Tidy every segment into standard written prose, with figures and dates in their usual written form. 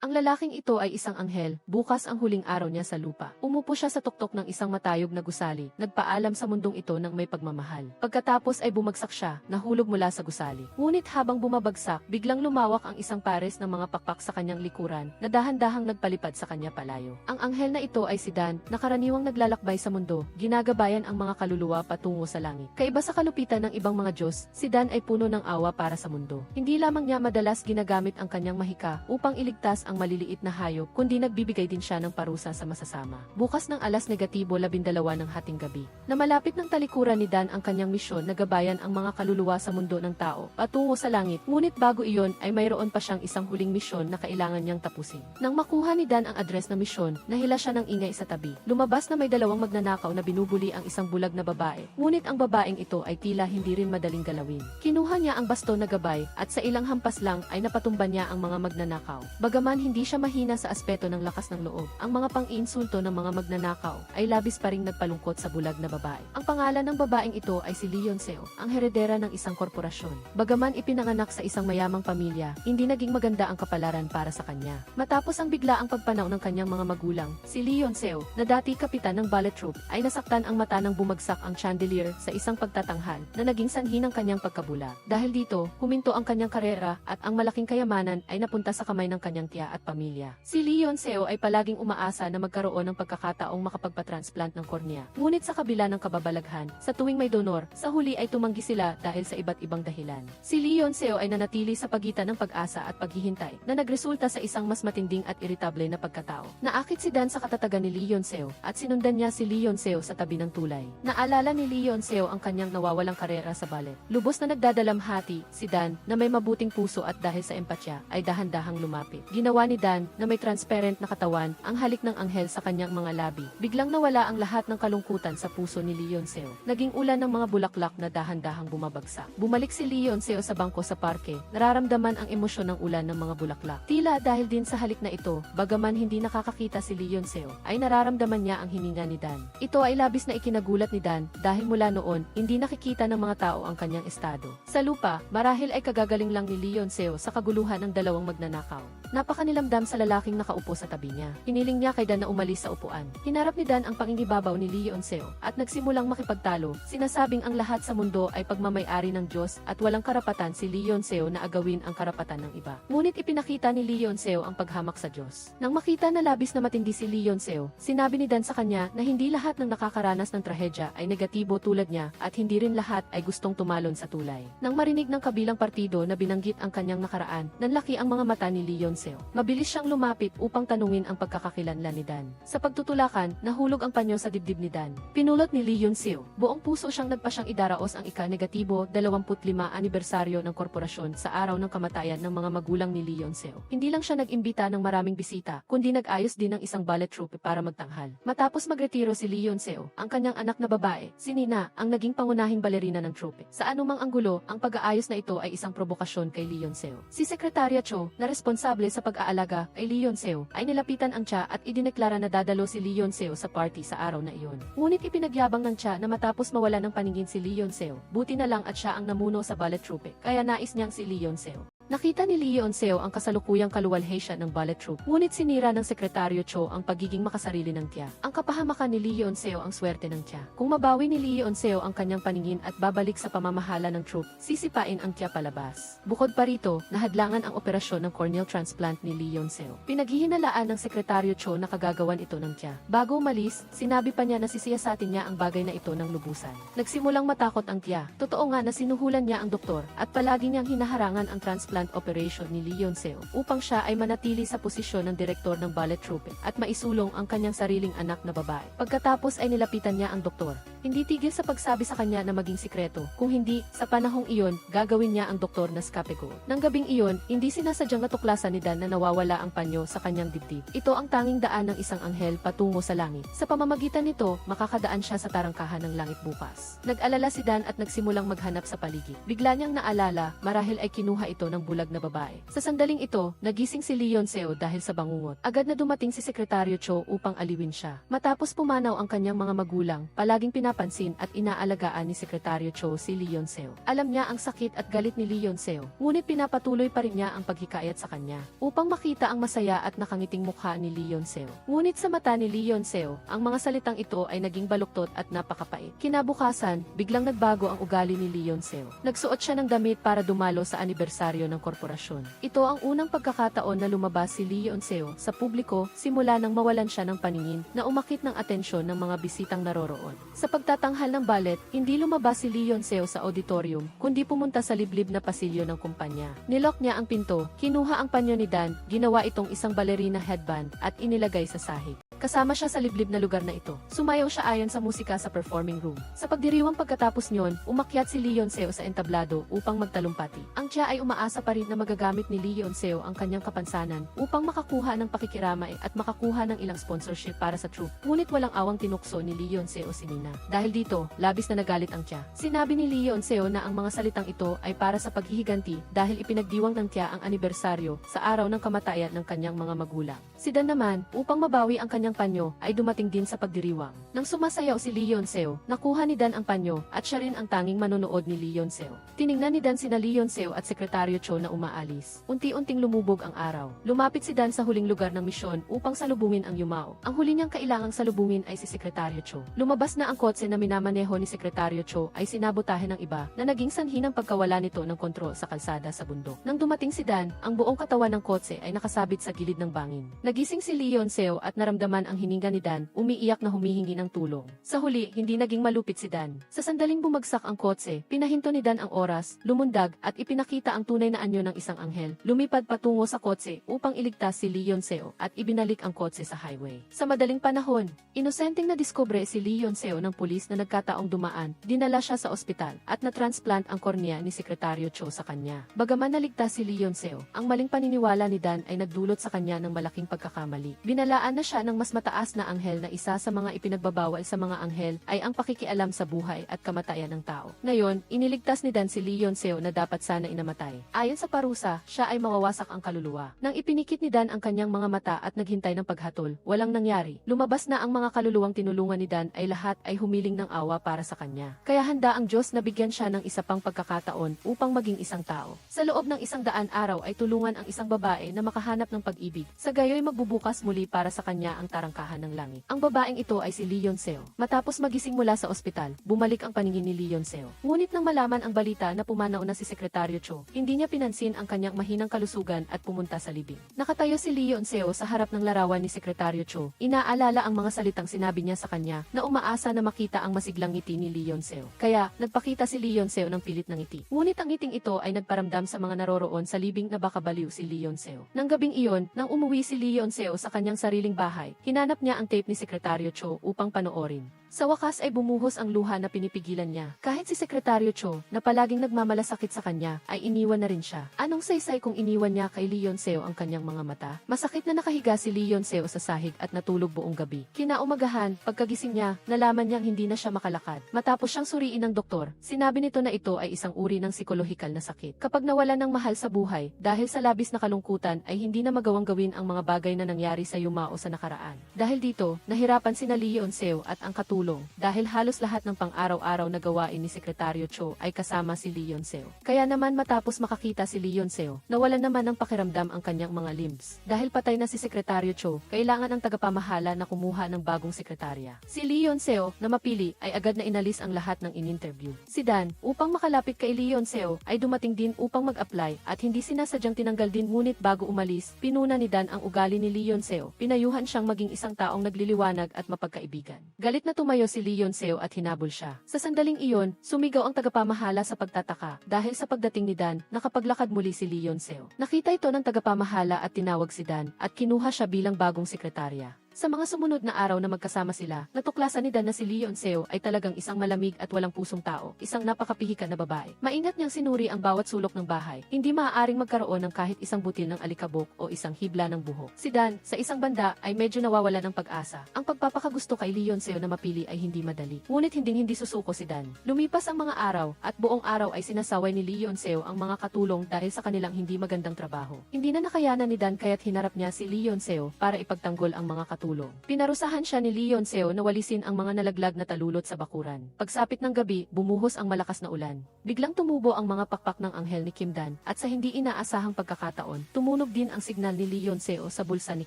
Ang lalaking ito ay isang anghel, bukas ang huling araw niya sa lupa. Umupo siya sa tuktok ng isang matayog na gusali, nagpaalam sa mundong ito ng may pagmamahal. Pagkatapos ay bumagsak siya, nahulog mula sa gusali. Ngunit habang bumabagsak, biglang lumawak ang isang pares ng mga pakpak sa kanyang likuran, na dahan-dahang nagpalipad sa kanya palayo. Ang anghel na ito ay si Dan, na karaniwang naglalakbay sa mundo, ginagabayan ang mga kaluluwa patungo sa langit. Kaiba sa kalupitan ng ibang mga Diyos, si Dan ay puno ng awa para sa mundo. Hindi lamang niya madalas ginagamit ang kanyang mahika upang iligtas ang maliliit na hayop, kundi nagbibigay din siya ng parusa sa masasama. Bukas ng alas negatibo 12 ng hating gabi, na malapit ng talikuran ni Dan ang kanyang misyon na gabayan ang mga kaluluwa sa mundo ng tao patungo sa langit. Ngunit bago iyon ay mayroon pa siyang isang huling misyon na kailangan niyang tapusin. Nang makuha ni Dan ang address ng misyon, nahila siya ng ingay sa tabi. Lumabas na may dalawang magnanakaw na binubuli ang isang bulag na babae. Ngunit ang babaeng ito ay tila hindi rin madaling galawin. Kinuha niya ang baston na gabay at sa ilang hampas lang ay napatumba niya ang mga magnanakaw. Bagaman hindi siya mahina sa aspeto ng lakas ng loob, ang mga pang-iinsulto ng mga magnanakaw ay labis pa ring nagpalungkot sa bulag na babae. Ang pangalan ng babaeng ito ay si Leon Seo, ang heredera ng isang korporasyon. Bagaman ipinanganak sa isang mayamang pamilya, hindi naging maganda ang kapalaran para sa kanya. Matapos ang biglaang pagpanaw ng kanyang mga magulang, si Leon Seo, na dati kapitan ng ballet troupe, ay nasaktan ang mata nang bumagsak ang chandelier sa isang pagtatanghal na naging sanhi ng kanyang pagkabulag. Dahil dito, huminto ang kanyang karera at ang malaking kayamanan ay napunta sa kamay ng kanyang tiya at pamilya. Si Leon Seo ay palaging umaasa na magkaroon ng pagkakataong makapagpa-transplant ng kornea. Ngunit sa kabila ng kababalaghan, sa tuwing may donor, sa huli ay tumanggi sila dahil sa iba't ibang dahilan. Si Leon Seo ay nanatili sa pagitan ng pag-asa at paghihintay, na nagresulta sa isang mas matinding at iritable na pagkatao. Naakit si Dan sa katatagan ni Leon Seo at sinundan niya si Leon Seo sa tabi ng tulay. Naalala ni Leon Seo ang kanyang nawawalang karera sa ballet. Lubos na nagdadalamhati, si Dan, na may mabuting puso at dahil sa empatya, ay dahan-dahang lumapit. Ginawa ni Dan, na may transparent na katawan, ang halik ng anghel sa kanyang mga labi. Biglang nawala ang lahat ng kalungkutan sa puso ni Leon Seo. Naging ulan ng mga bulaklak na dahan-dahang bumabagsak. Bumalik si Leon Seo sa bangko sa parke, nararamdaman ang emosyon ng ulan ng mga bulaklak. Tila dahil din sa halik na ito, bagaman hindi nakakakita si Leon Seo, ay nararamdaman niya ang hininga ni Dan. Ito ay labis na ikinagulat ni Dan, dahil mula noon, hindi nakikita ng mga tao ang kanyang estado. Sa lupa, marahil ay kagagaling lang ni Leon Seo sa kaguluhan ng dalawang magnanakaw. Napakanilamdam sa lalaking nakaupo sa tabi niya. Hiniling niya kay Dan na umalis sa upuan. Hinarap ni Dan ang pangingibabaw ni Leon Seo at nagsimulang makipagtalo, sinasabing ang lahat sa mundo ay pagmamay-ari ng Diyos at walang karapatan si Leon Seo na agawin ang karapatan ng iba. Ngunit ipinakita ni Leon Seo ang paghamak sa Diyos. Nang makita na labis na matindi si Leon Seo, sinabi ni Dan sa kanya na hindi lahat ng nakakaranas ng trahedya ay negatibo tulad niya at hindi rin lahat ay gustong tumalon sa tulay. Nang marinig ng kabilang partido na binanggit ang kanyang nakaraan, nanlaki ang mga mata ni Leon Seo. Mabilis siyang lumapit upang tanungin ang pagkakakilanlan ni Dan. Sa pagtutulakan, nahulog ang panyo sa dibdib ni Dan. Pinulot ni Leon Seo. Buong puso siyang nagpasyang idaraos ang ika-negatibo 25 anibersaryo ng korporasyon sa araw ng kamatayan ng mga magulang ni Leon Seo. Hindi lang siya nag-imbita ng maraming bisita, kundi nag-ayos din ng isang ballet troupe para magtanghal. Matapos magretiro si Leon Seo, ang kanyang anak na babae, si Nina, ang naging pangunahing balerina ng troupe. Sa anumang anggulo, ang pag-aayos na ito ay isang provokasyon kay Leon Seo. Si Sekretarya Cho, na responsable sa pag-aalaga kay Leon Seo, ay nilapitan ang Cha at idineklara na dadalo si Leon Seo sa party sa araw na iyon. Ngunit ipinagyabang ng Cha na matapos mawala ng paningin si Leon Seo, buti na lang at siya ang namuno sa ballet troupe, kaya nais niyang si Leon Seo. Nakita ni Leon Seo ang kasalukuyang kaluwalhatian ng ballet troupe, ngunit sinira ng Sekretaryo Cho ang pagiging makasarili ng tiya. Ang kapahamakan ni Leon Seo ang swerte ng tiya. Kung mabawi ni Leon Seo ang kanyang paningin at babalik sa pamamahala ng troupe, sisipain ang tiya palabas. Bukod pa rito, nahadlangan ang operasyon ng corneal transplant ni Leon Seo. Pinaghihinalaan ng Sekretaryo Cho na kagagawan ito ng tiya. Bago umalis, sinabi pa niya na sisiyasatin niya ang bagay na ito ng lubusan. Nagsimulang matakot ang tiya. Totoo nga na sinuhulan niya ang doktor at palagi niyang hinaharangan ang transplant operation ni Leon Seo upang siya ay manatili sa posisyon ng direktor ng ballet troupe at maisulong ang kanyang sariling anak na babae. Pagkatapos ay nilapitan niya ang doktor. Hindi tigil sa pagsabi sa kanya na maging sikreto. Kung hindi, sa panahong iyon, gagawin niya ang doktor na skapego. Nang gabing iyon, hindi sinasadyang natuklasan ni Dan na nawawala ang panyo sa kanyang dibdib. Ito ang tanging daan ng isang anghel patungo sa langit. Sa pamamagitan nito, makakadaan siya sa tarangkahan ng langit bukas. Nag-alala si Dan at nagsimulang maghanap sa paligid. Bigla niyang naalala, marahil ay kinuha ito ng isang bulag na babae. Sa sandaling ito, nagising si Leon Seo dahil sa bangungot. Agad na dumating si Sekretaryo Cho upang aliwin siya. Matapos pumanaw ang kanyang mga magulang, palaging pinapansin at inaalagaan ni Sekretaryo Cho si Leon Seo. Alam niya ang sakit at galit ni Leon Seo, ngunit pinapatuloy pa rin niya ang paghikayat sa kanya upang makita ang masaya at nakangiting mukha ni Leon Seo. Ngunit sa mata ni Leon Seo, ang mga salitang ito ay naging baluktot at napakapait. Kinabukasan, biglang nagbago ang ugali ni Leon Seo. Nagsuot siya ng damit para dumalo sa anibersaryo ng korporasyon. Ito ang unang pagkakataon na lumabas si Leon Seo sa publiko simula nang mawalan siya ng paningin na umakit ng atensyon ng mga bisitang naroroon. Sa pagtatanghal ng ballet, hindi lumabas si Leon Seo sa auditorium, kundi pumunta sa liblib na pasilyo ng kumpanya. Nilok niya ang pinto, kinuha ang panyo ni Dan, ginawa itong isang ballerina headband at inilagay sa sahig. Kasama siya sa liblib na lugar na ito. Sumayaw siya ayon sa musika sa performing room. Sa pagdiriwang pagkatapos nyon, umakyat si Leon Seo sa entablado upang magtalumpati. Ang tiya ay umaasa pa rin na magagamit ni Leon Seo ang kanyang kapansanan upang makakuha ng pakikiramay at makakuha ng ilang sponsorship para sa troupe. Ngunit walang awang tinukso ni Leon Seo si Nina. Dahil dito, labis na nagalit ang tiya. Sinabi ni Leon Seo na ang mga salitang ito ay para sa paghihiganti dahil ipinagdiwang ng tiya ang anibersaryo sa araw ng kamatayan ng kanyang mga magulang. Si Dan naman, upang mabawi ang kanyang panyo, ay dumating din sa pagdiriwang. Nang sumasayaw si Leon Seo, nakuha ni Dan ang panyo at siya rin ang tanging manonood ni Leon Seo. Tiningnan ni Dan sina Leon Seo at Sekretaryo Cho na umaalis. Unti-unting lumubog ang araw. Lumapit si Dan sa huling lugar ng misyon upang salubungin ang yumao. Ang huli niyang kailangang salubungin ay si Sekretaryo Cho. Lumabas na ang kotse na minamaneho ni Sekretaryo Cho ay sinabotahe ng iba na naging sanhi ng pagkawala nito ng kontrol sa kalsada sa bundok. Nang dumating si Dan, ang buong katawan ng kotse ay nakasabit sa gilid ng bangin. Nagising si Leon Seo at naramdaman ang hininga ni Dan, umiiyak na humihingi ng tulong. Sa huli, hindi naging malupit si Dan. Sa sandaling bumagsak ang kotse, pinahinto ni Dan ang oras, lumundag, at ipinakita ang tunay na anyo ng isang anghel. Lumipad patungo sa kotse upang iligtas si Leon Seo at ibinalik ang kotse sa highway. Sa madaling panahon, inosenteng nadiskubre si Leon Seo ng pulis na nagkataong dumaan, dinala siya sa ospital, at na-transplant ang kornea ni Sekretaryo Cho sa kanya. Bagaman naligtas si Leon Seo, ang maling paniniwala ni Dan ay nagdulot sa kanya ng malaking pagkakamali. Binalaan na siya ng mas mataas na anghel na isa sa mga ipinagbabawal sa mga anghel ay ang pakikialam sa buhay at kamatayan ng tao. Ngayon, iniligtas ni Dan si Leon Seo na dapat sana inamatay. Ayon sa parusa, siya ay mawawasak ang kaluluwa. Nang ipinikit ni Dan ang kanyang mga mata at naghintay ng paghatol, walang nangyari. Lumabas na ang mga kaluluwang tinulungan ni Dan ay lahat ay humiling ng awa para sa kanya. Kaya handa ang Diyos na bigyan siya ng isa pang pagkakataon upang maging isang tao. Sa loob ng 100 araw ay tulungan ang isang babae na makahanap ng pag-ibig. Sa gayoy magbubukas muli para sa kanya ang tarangkahan ng langit. Ang babaeng ito ay si Leon Seo. Matapos magising mula sa ospital, bumalik ang paningin ni Leon Seo. Ngunit nang malaman ang balita na pumanaw na si Sekretaryo Cho, hindi niya pinansin ang kanyang mahinang kalusugan at pumunta sa libing. Nakatayo si Leon Seo sa harap ng larawan ni Sekretaryo Cho. Inaalala ang mga salitang sinabi niya sa kanya na umaasa na makita ang masiglang ngiti ni Leon Seo. Kaya, nagpakita si Leon Seo ng pilit ng ngiti. Ngunit ang ngiting ito ay nagparamdam sa mga naroroon sa libing na baka baliw si Leon Seo. Nang gabing iyon, nang umuwi si Leon Seo sa kanyang sariling bahay, hinanap niya ang tape ni Sekretaryo Cho upang panoorin. Sa wakas ay bumuhos ang luha na pinipigilan niya. Kahit si Sekretaryo Cho, na palaging nagmamalasakit sa kanya, ay iniwan na rin siya. Anong saysay kung iniwan niya kay Leon Seo ang kanyang mga mata? Masakit na nakahiga si Leon Seo sa sahig at natulog buong gabi. Kinaumagahan, pagkagising niya, nalaman niyang hindi na siya makalakad. Matapos siyang suriin ng doktor, sinabi nito na ito ay isang uri ng psikolohikal na sakit. Kapag nawalan ng mahal sa buhay, dahil sa labis na kalungkutan ay hindi na magawang gawin ang mga bagay na nangyari sa yumao sa nakaraan. Dahil dito, nahirapan sina Leon Seo at ang katulong dahil halos lahat ng pang-araw-araw na gawain ni Sekretaryo Cho ay kasama si Leon Seo. Kaya naman matapos makakita si Leon Seo, nawalan naman ng pakiramdam ang kanyang mga limbs. Dahil patay na si Sekretaryo Cho, kailangan ng tagapamahala na kumuha ng bagong sekretarya. Si Leon Seo, na mapili, ay agad na inalis ang lahat ng in-interview. Si Dan, upang makalapit kay Leon Seo, ay dumating din upang mag-apply at hindi sinasadyang tinanggal din ngunit bago umalis, pinuna ni Dan ang ugali ni Leon Seo. Pinayuhan siyang maging isang taong nagliliwanag at mapagkaibigan. Galit na tumayo si Leon Seo at hinabol siya. Sa sandaling iyon, sumigaw ang tagapamahala sa pagtataka dahil sa pagdating ni Dan, nakapaglakad muli si Leon Seo. Nakita ito ng tagapamahala at tinawag si Dan at kinuha siya bilang bagong sekretarya. Sa mga sumunod na araw na magkasama sila, natuklasan ni Dan na si Lee Yeon-seo ay talagang isang malamig at walang pusong tao, isang napakapihikan na babae. Maingat niyang sinuri ang bawat sulok ng bahay. Hindi maaaring magkaroon ng kahit isang butil ng alikabok o isang hibla ng buhok. Si Dan, sa isang banda, ay medyo nawawala ng pag-asa. Ang pagpapakagusto kay Lee Yeon-seo na mapili ay hindi madali. Ngunit hindi susuko si Dan. Lumipas ang mga araw, at buong araw ay sinasaway ni Lee Yeon-seo ang mga katulong dahil sa kanilang hindi magandang trabaho. Hindi na nakayanan ni Dan kaya't hinarap niya si Lee Yeon-seo para ipagtanggol ang mga katulong. Pinarusahan siya ni Lee Yeon-seo na walisin ang mga nalaglag na talulot sa bakuran. Pagsapit ng gabi, bumuhos ang malakas na ulan. Biglang tumubo ang mga pakpak ng anghel ni Kim Dan, at sa hindi inaasahang pagkakataon, tumunog din ang signal ni Lee Yeon-seo sa bulsa ni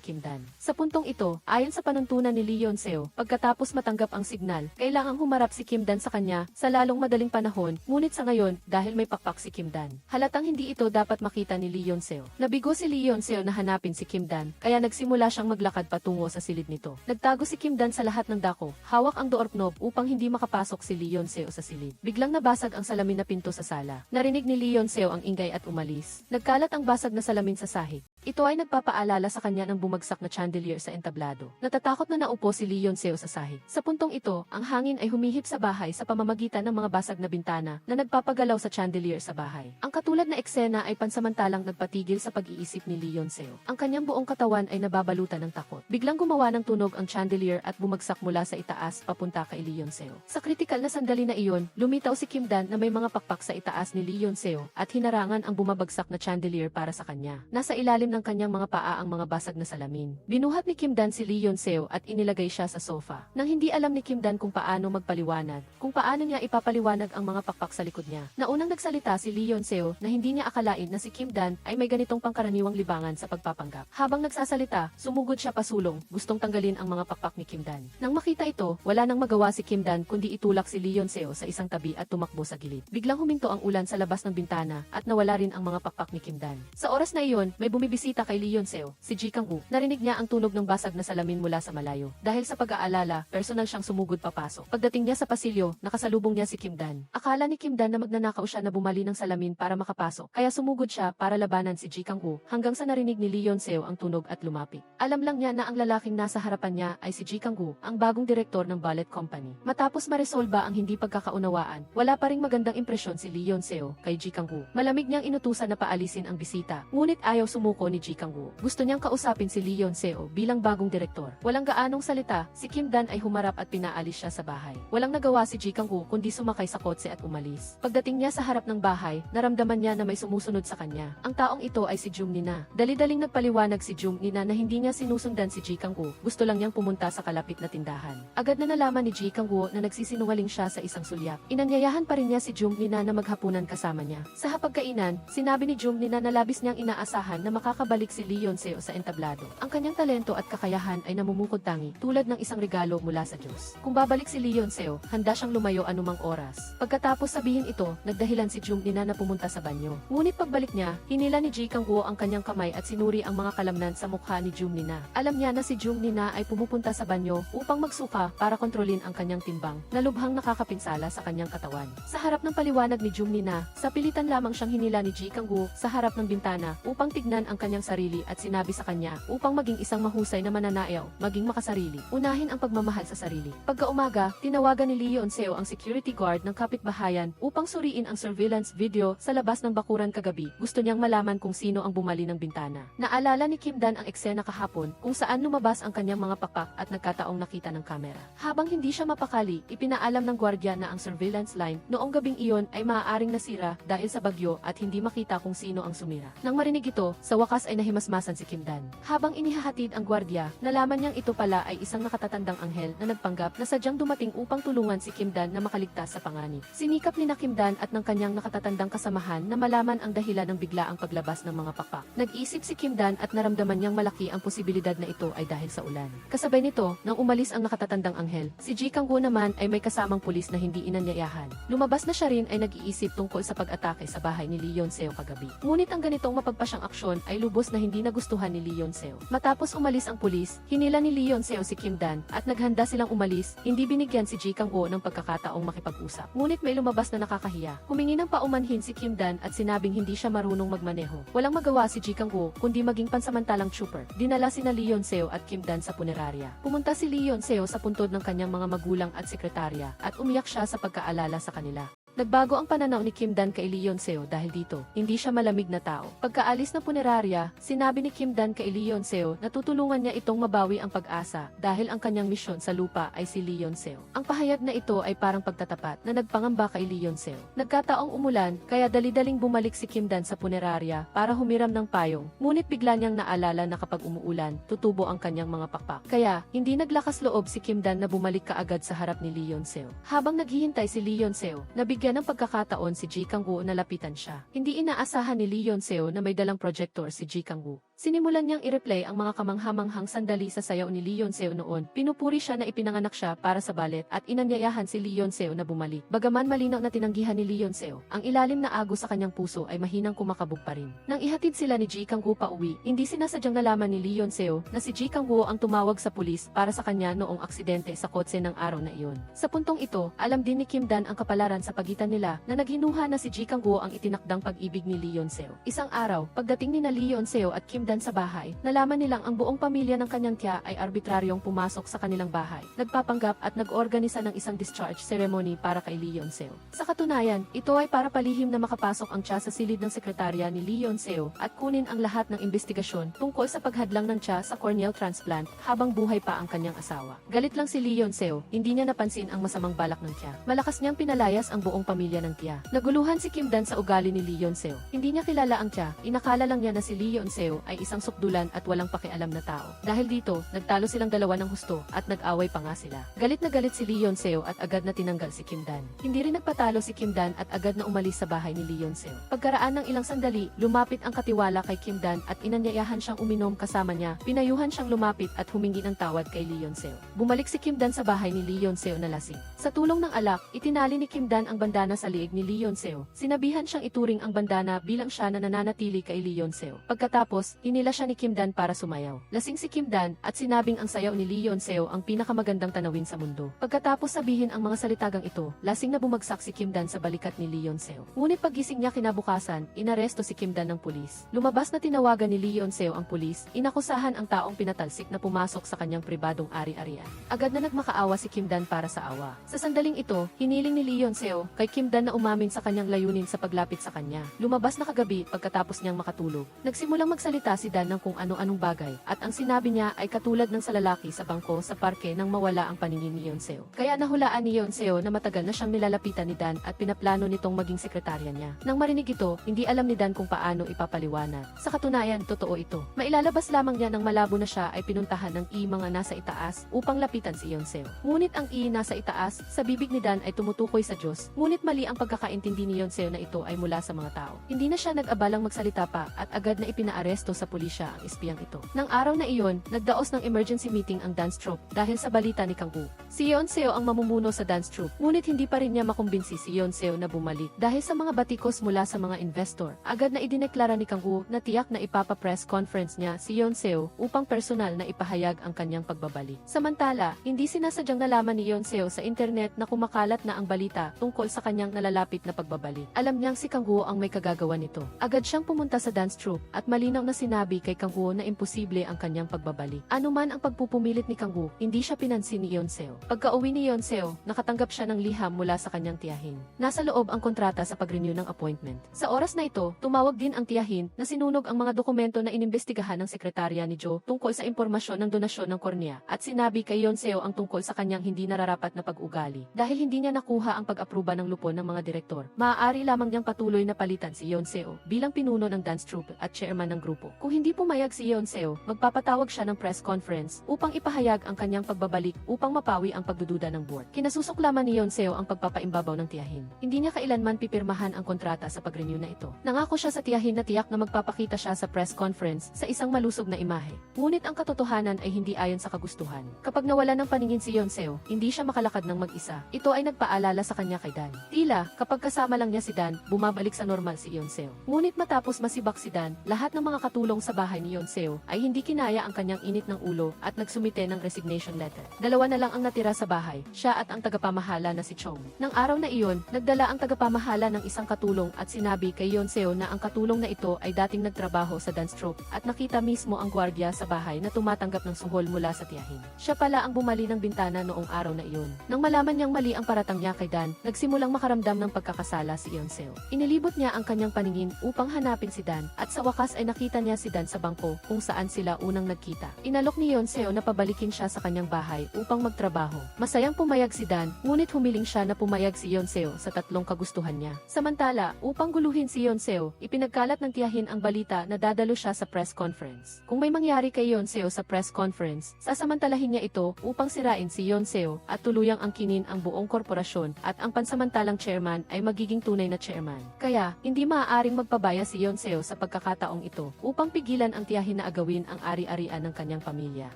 Kim Dan. Sa puntong ito, ayon sa panuntunan ni Lee Yeon-seo, pagkatapos matanggap ang signal, kailangang humarap si Kim Dan sa kanya sa lalong madaling panahon, ngunit sa ngayon, dahil may pakpak si Kim Dan, halatang hindi ito dapat makita ni Lee Yeon-seo. Nabigo si Lee Yeon-seo na hanapin si Kim Dan, kaya nagsimula siyang maglakad patungo sa silid nito. Nagtago si Kim Dan sa lahat ng dako, hawak ang door knob upang hindi makapasok si Lee Yeon-seo sa silid. Biglang nabasag ang salamin na pinto sa sala. Narinig ni Lee Yeon-seo ang ingay at umalis. Nagkalat ang basag na salamin sa sahig. Ito ay nagpapaalala sa kanya ng bumagsak na chandelier sa entablado. Natatakot na naupo si Lee Yeon-seo sa sahig. Sa puntong ito, ang hangin ay humihip sa bahay sa pamamagitan ng mga basag na bintana na nagpapagalaw sa chandelier sa bahay. Ang katulad na eksena ay pansamantalang nagpatigil sa pag-iisip ni Lee Yeon-seo. Ang kanyang buong katawan ay nababalutan ng takot. Biglang gumawa ng tunog ang chandelier at bumagsak mula sa itaas papunta kay Lee Yeon-seo. Sa kritikal na sandali na iyon, lumitaw si Kim Dan na may mga pakpak sa itaas ni Lee Yeon-seo at hinarangan ang bumabagsak na chandelier para sa kanya. Nasa ilalim ng kanyang mga paa ang mga basag na salamin. Binuhat ni Kim Dan si Lee Yeon-seo at inilagay siya sa sofa. Nang hindi alam ni Kim Dan kung paano magpaliwanag, kung paano niya ipapaliwanag ang mga pakpak sa likod niya. Naunang nagsalita si Lee Yeon-seo na hindi niya akalain na si Kim Dan ay may ganitong pangkaraniwang libangan sa pagpapanggap. Habang nagsasalita, sumugod siya pasulong, gustong tanggalin ang mga pakpak ni Kim Dan. Nang makita ito, wala nang magawa si Kim Dan kundi itulak si Lee Yeon-seo sa isang tabi at tumakbo sa gilid. Biglang huminto ang ulan sa labas ng bintana at nawala rin ang mga pakpak ni Kim Dan. Sa oras na iyon, may bumibisita kay Lee Yeon-seo, si Ji Kang-woo. Narinig niya ang tunog ng basag na salamin mula sa malayo. Dahil sa pag-aalala, personal siyang sumugod papasok. Pagdating niya sa pasilyo, nakasalubong niya si Kim Dan. Akala ni Kim Dan na magnanakaw siya na bumali ng salamin para makapasok, kaya sumugod siya para labanan si Ji Kang-woo hanggang sa narinig ni Lee Yeon-seo ang tunog at lumapit. Alam lang niya na ang lalaking nasa harapan niya ay si Ji Kang-woo, ang bagong direktor ng ballet company. Matapos maresolba ang hindi pagkakaunawaan, wala pa ring magandang impresyon si Lee Yeon-seo kay Ji Kang-woo. Malamig niyang inutusan na paalisin ang bisita, ngunit ayaw sumuko ni Ji Kang-woo. Gusto niyang kausapin si Lee Yeon-seo bilang bagong direktor. Walang gaanong salita, si Kim Dan ay humarap at pinaalis siya sa bahay. Walang nagawa si Ji Kang-woo kundi sumakay sa kotse at umalis. Pagdating niya sa harap ng bahay, naramdaman niya na may sumusunod sa kanya. Ang taong ito ay si Jung Nina. Dali-daling nagpaliwanag si Jung Nina na hindi niya sinusundan si Ji Kang-woo. Gusto lang niyang pumunta sa kalapit na tindahan. Agad na nalaman ni Ji Kang-woo na nagsisinungaling siya sa isang sulyap. Inanyayahan pa rin niya si Jung Nina na maghapunan kasama niya. Sa hapagkainan, sinabi ni Jung Nina na labis niyang inaasahan na makakabalik si Lee Yeon-seo sa entablado. Ang kanyang talento at kakayahan ay namumukod tangi tulad ng isang regalo mula sa Diyos. Kung babalik si Lee Yeon-seo, handa siyang lumayo anumang oras. Pagkatapos sabihin ito, nagdahilan si Jung Nina na pumunta sa banyo. Ngunit pagbalik niya, hinila ni Ji Kang-woo ang kanyang kamay at sinuri ang mga kalamnan sa mukha ni Jung Nina. Alam niya na si Jung Nina ay pumupunta sa banyo upang magsuka para kontrolin ang kanyang timbang na lubhang nakakapinsala sa kanyang katawan. Sa harap ng paliwanag ni Jung Nina, sa pilitan lamang siyang hinila ni Ji Kang-woo sa harap ng bintana upang tignan ang kanyang sarili at sinabi sa kanya upang maging isang mahusay na mananayaw, maging makasarili, unahin ang pagmamahal sa sarili. Pagkaumaga, tinawagan ni Lee Yeon-seo ang security guard ng kapitbahayan upang suriin ang surveillance video sa labas ng bakuran kagabi. Gusto niyang malaman kung sino ang bumali ng bintana. Naalala ni Kim Dan ang eksena kahapon kung saan lumabas ang kanyang mga pakpak at nagkataong nakita ng kamera. Habang hindi siya mapakali, ipinaalam ng gwardiya na ang surveillance line noong gabing iyon ay maaaring nasira dahil sa bagyo at hindi makita kung sino ang sumira. Nang marinig ito, sa wakas ay nahimasmasan si Kim Dan. Habang inihahatid ang gwardiya, nalaman niyang ito pala ay isang nakatatandang anghel na nagpanggap na sadyang dumating upang tulungan si Kim Dan na makaligtas sa panganib. Sinikap ni na Kim Dan at ng kanyang nakatatandang kasamahan na malaman ang dahilan ng biglaang paglabas ng mga pakpak. Nag-isip si Kim Dan at naramdaman niyang malaki ang posibilidad na ito ay dahil sa ulan. Kasabay nito, nang umalis ang nakatatandang anghel, si Ji Kang-woo naman ay may kasamang pulis na hindi inanyayahan. Lumabas na siya rin ay nag-iisip tungkol sa pag-atake sa bahay ni Lee Yeon-seo kagabi. Ngunit ang ganitong mapagpasyang aksyon ay lubos na hindi nagustuhan ni Lee Yeon-seo. Matapos umalis ang pulis, hinila ni Lee Yeon-seo si Kim Dan at naghanda silang umalis, hindi binigyan si Ji Kang-woo ng pagkakataong makipag-usap. Ngunit may lumabas na nakakahiya. Humingi ng paumanhin si Kim Dan at sinabing hindi siya marunong magmaneho. Walang magawa si Ji Kang-woo kundi maging pansamantalang trooper. Dinala sina Lee Yeon-seo at Kim Dan sa punerarya. Pumunta si Lee Yeon-seo sa puntod ng kanyang mga magulang at sekretarya at umiyak siya sa pagkaalala sa kanila. Nagbago ang pananaw ni Kim Dan kay Lee Yeon-seo dahil dito, hindi siya malamig na tao. Pagkaalis ng punerarya, sinabi ni Kim Dan kay Lee Yeon-seo na tutulungan niya itong mabawi ang pag-asa dahil ang kanyang misyon sa lupa ay si Lee Yeon-seo. Ang pahayag na ito ay parang pagtatapat na nagpangamba kay Lee Yeon-seo. Nagkataong umulan, kaya dali-daling bumalik si Kim Dan sa punerarya para humiram ng payong. Ngunit bigla niyang naalala na kapag umuulan, tutubo ang kanyang mga pakpak. Kaya, hindi naglakas loob si Kim Dan na bumalik kaagad sa harap ni Lee Yeon-seo. Habang naghihintay si Lee Yeon-seo, nabigyan ng pagkakataon si Ji Kang-woo na lapitan siya. Hindi inaasahan ni Lee Yeon-seo na may dalang projector si Ji Kang-woo. Sinimulan niyang i-replay ang mga kamanghamanghang sandali sa sayaw ni Lee Yeon-seo noon. Pinupuri siya na ipinanganak siya para sa ballet at inanyayahan si Lee Yeon-seo na bumalik. Bagaman malinaw na tinanggihan ni Lee Yeon-seo, ang ilalim na agos sa kanyang puso ay mahinang kumakabog pa rin. Nang ihatid sila ni Ji Kang-woo pauwi, hindi sinasadyang nalaman ni Lee Yeon-seo na si Ji Kang-woo ang tumawag sa pulis para sa kanya noong aksidente sa kotse ng araw na iyon. Sa puntong ito, alam din ni Kim Dan ang kapalaran sa pagitan nila na naghinuha na si Ji Kang-woo ang itinakdang pag-ibig ni Lee Yeon-seo. Isang araw, pagdating ni na Lee Yeon-seo at Kim Dan sa bahay, nalaman nilang ang buong pamilya ng kanyang tiya ay arbitraryong pumasok sa kanilang bahay, nagpapanggap at nag-organisa ng isang discharge ceremony para kay Lee Yeon-seo. Sa katunayan, ito ay para palihim na makapasok ang tiya sa silid ng sekretarya ni Lee Yeon-seo at kunin ang lahat ng investigasyon tungkol sa paghadlang ng tiya sa corneal transplant habang buhay pa ang kanyang asawa. Galit lang si Lee Yeon-seo, hindi niya napansin ang masamang balak ng tiya. Malakas niyang pinalayas ang buong pamilya ng tiya. Naguluhan si Kim Dan sa ugali ni Lee Yeon-seo. Hindi niya kilala ang tiya, inakala lang niya na si Lee Yeon-seo ay isang sukdulan at walang pakialam na tao. Dahil dito, nagtalo silang dalawa ng husto at nag-away pa nga sila. Galit na galit si Lee Yeon-seo at agad na tinanggal si Kim Dan. Hindi rin nagpatalo si Kim Dan at agad na umalis sa bahay ni Lee Yeon-seo. Pagkaraan ng ilang sandali, lumapit ang katiwala kay Kim Dan at inanyayahan siyang uminom kasama niya. Pinayuhan siyang lumapit at humingi ng tawad kay Lee Yeon-seo. Bumalik si Kim Dan sa bahay ni Lee Yeon-seo na lasing. Sa tulong ng alak, itinali ni Kim Dan ang bandana sa liig ni Lee Yeon-seo. Sinabihan siyang ituring ang bandana bilang siya na nananatili kay Lee Yeon-seo. Pagkatapos, hinila siya ni Kim Dan para sumayaw. Lasing si Kim Dan at sinabing ang sayaw ni Lee Yeon-seo ang pinakamagandang tanawin sa mundo. Pagkatapos sabihin ang mga salitagang ito, lasing na bumagsak si Kim Dan sa balikat ni Lee Yeon-seo. Ngunit paggising niya kinabukasan, inaresto si Kim Dan ng pulis. Lumabas na tinawagan ni Lee Yeon-seo ang pulis, inakusahan ang taong pinatalsik na pumasok sa kanyang pribadong ari-arian. Agad na nagmakaawa si Kim Dan para sa awa. Sa sandaling ito, hiniling ni Lee Yeon-seo kay Kim Dan na umamin sa kanyang layunin sa paglapit sa kanya. Lumabas na kagabi pagkatapos niyang makatulog. Nagsimulang magsalita si Dan ng kung ano-anong bagay at ang sinabi niya ay katulad ng sa lalaki sa bangko sa parke nang mawala ang paningin ni Yeon-seo. Kaya nahulaan ni Yeon-seo na matagal na siyang nilalapitan ni Dan at pinaplano nitong maging sekretarya niya. Nang marinig ito, hindi alam ni Dan kung paano ipapaliwanag. Sa katunayan, totoo ito. Mailalabas lamang niya nang malabo na siya ay pinuntahan ng mga nasa itaas upang lapitan si Yeon-seo. Ngunit ang nasa itaas, sa bibig ni Dan ay tumutukoy sa Diyos, ngunit mali ang pagkakaintindi ni Yeon-seo na ito ay mula sa mga tao. Hindi na siya nag-abalang magsalita pa at agad na ipinaaresto sa pulisya ang espiyang ito. Nang araw na iyon, nagdaos ng emergency meeting ang dance troupe dahil sa balita ni Kang-woo. Si Yeon-seo ang mamumuno sa dance troupe, ngunit hindi pa rin niya makumbinsi si Yeon-seo na bumalik. Dahil sa mga batikos mula sa mga investor, agad na idineklara ni Kang-woo na tiyak na ipapa-press conference niya si Yeon-seo upang personal na ipahayag ang kanyang pagbabalik. Samantala, hindi sinasadyang nalaman ni Yeon-seo sa internet na kumakalat na ang balita tungkol sa kanyang nalalapit na pagbabalik. Alam niyang si Kang-woo ang may kagagawa nito. Agad siyang pumunta sa dance troupe at malinaw na sinabi kay Kang-woo na imposible ang kanyang pagbabalik. Anuman ang pagpupumilit ni Kang-woo, hindi siya pinansin ni Yeon-seo. Pagka-uwi ni Yeon-seo, nakatanggap siya ng liham mula sa kanyang tiyahin. Nasa loob ang kontrata sa pag-renew ng appointment. Sa oras na ito, tumawag din ang tiyahin na sinunog ang mga dokumento na inimbestigahan ng sekretarya ni Joe tungkol sa impormasyon ng donasyon ng kornea at sinabi kay Yeon-seo ang tungkol sa kanyang hindi nararapat na pag-ugali. Dahil hindi niya nakuha ang pag-aproba ng lupon ng mga direktor, maaari lamang niyang patuloy na palitan si Yeon-seo bilang pinuno ng dance troupe at chairman ng grupo. Kung hindi pumayag si Yeon-seo, magpapatawag siya ng press conference upang ipahayag ang kanyang pagbabalik upang mapawi ang pagdududa ng board. Kinasusuklaman ni Yeon-seo ang pagpapaimbabaw ng tiyahin. Hindi niya kailanman pipirmahan ang kontrata sa pag-renew na ito. Nangako siya sa tiyahin na tiyak na magpapakita siya sa press conference sa isang malusog na imahe. Ngunit ang katotohanan ay hindi ayon sa kagustuhan. Kapag nawala ng paningin si Yeon-seo, hindi siya makalakad ng mag-isa. Ito ay nagpaalala sa kanya kay Dan. Tila, kapag kasama lang niya si Dan, bumabalik sa normal si Yeon-seo. Ngunit matapos masibak si Dan, lahat ng mga katulad tumulong sa bahay ni Yeonseo ay hindi kinaya ang kanyang init ng ulo at nagsumite ng resignation letter. Dalawa na lang ang natira sa bahay, siya at ang tagapamahala na si Chong. Nang araw na iyon, nagdala ang tagapamahala ng isang katulong at sinabi kay Yeonseo na ang katulong na ito ay dating nagtrabaho sa dance troupe at nakita mismo ang gwardiya sa bahay na tumatanggap ng suhol mula sa tiyahin. Siya pala ang bumali ng bintana noong araw na iyon. Nang malaman niyang mali ang paratang niya kay Dan, nagsimulang makaramdam ng pagkakasala si Yeonseo. Inilibot niya ang kanyang paningin upang hanapin si Dan at sa wakas ay nakita niya si Dan sa bangko kung saan sila unang nagkita. Inalok ni Yeonseo na pabalikin siya sa kanyang bahay upang magtrabaho. Masayang pumayag si Dan, ngunit humiling siya na pumayag si Yeonseo sa tatlong kagustuhan niya. Samantala, upang guluhin si Yeonseo, ipinagkalat ng tiyahin ang balita na dadalo siya sa press conference. Kung may mangyari kay Yeonseo sa press conference, sasamantalahin niya ito upang sirain si Yeonseo at tuluyang angkinin ang buong korporasyon at ang pansamantalang chairman ay magiging tunay na chairman. Kaya, hindi maaaring magpabaya si Yeonseo sa pagkakataong ito upang pigilan ang tiyahin na agawin ang ari-arian ng kanyang pamilya.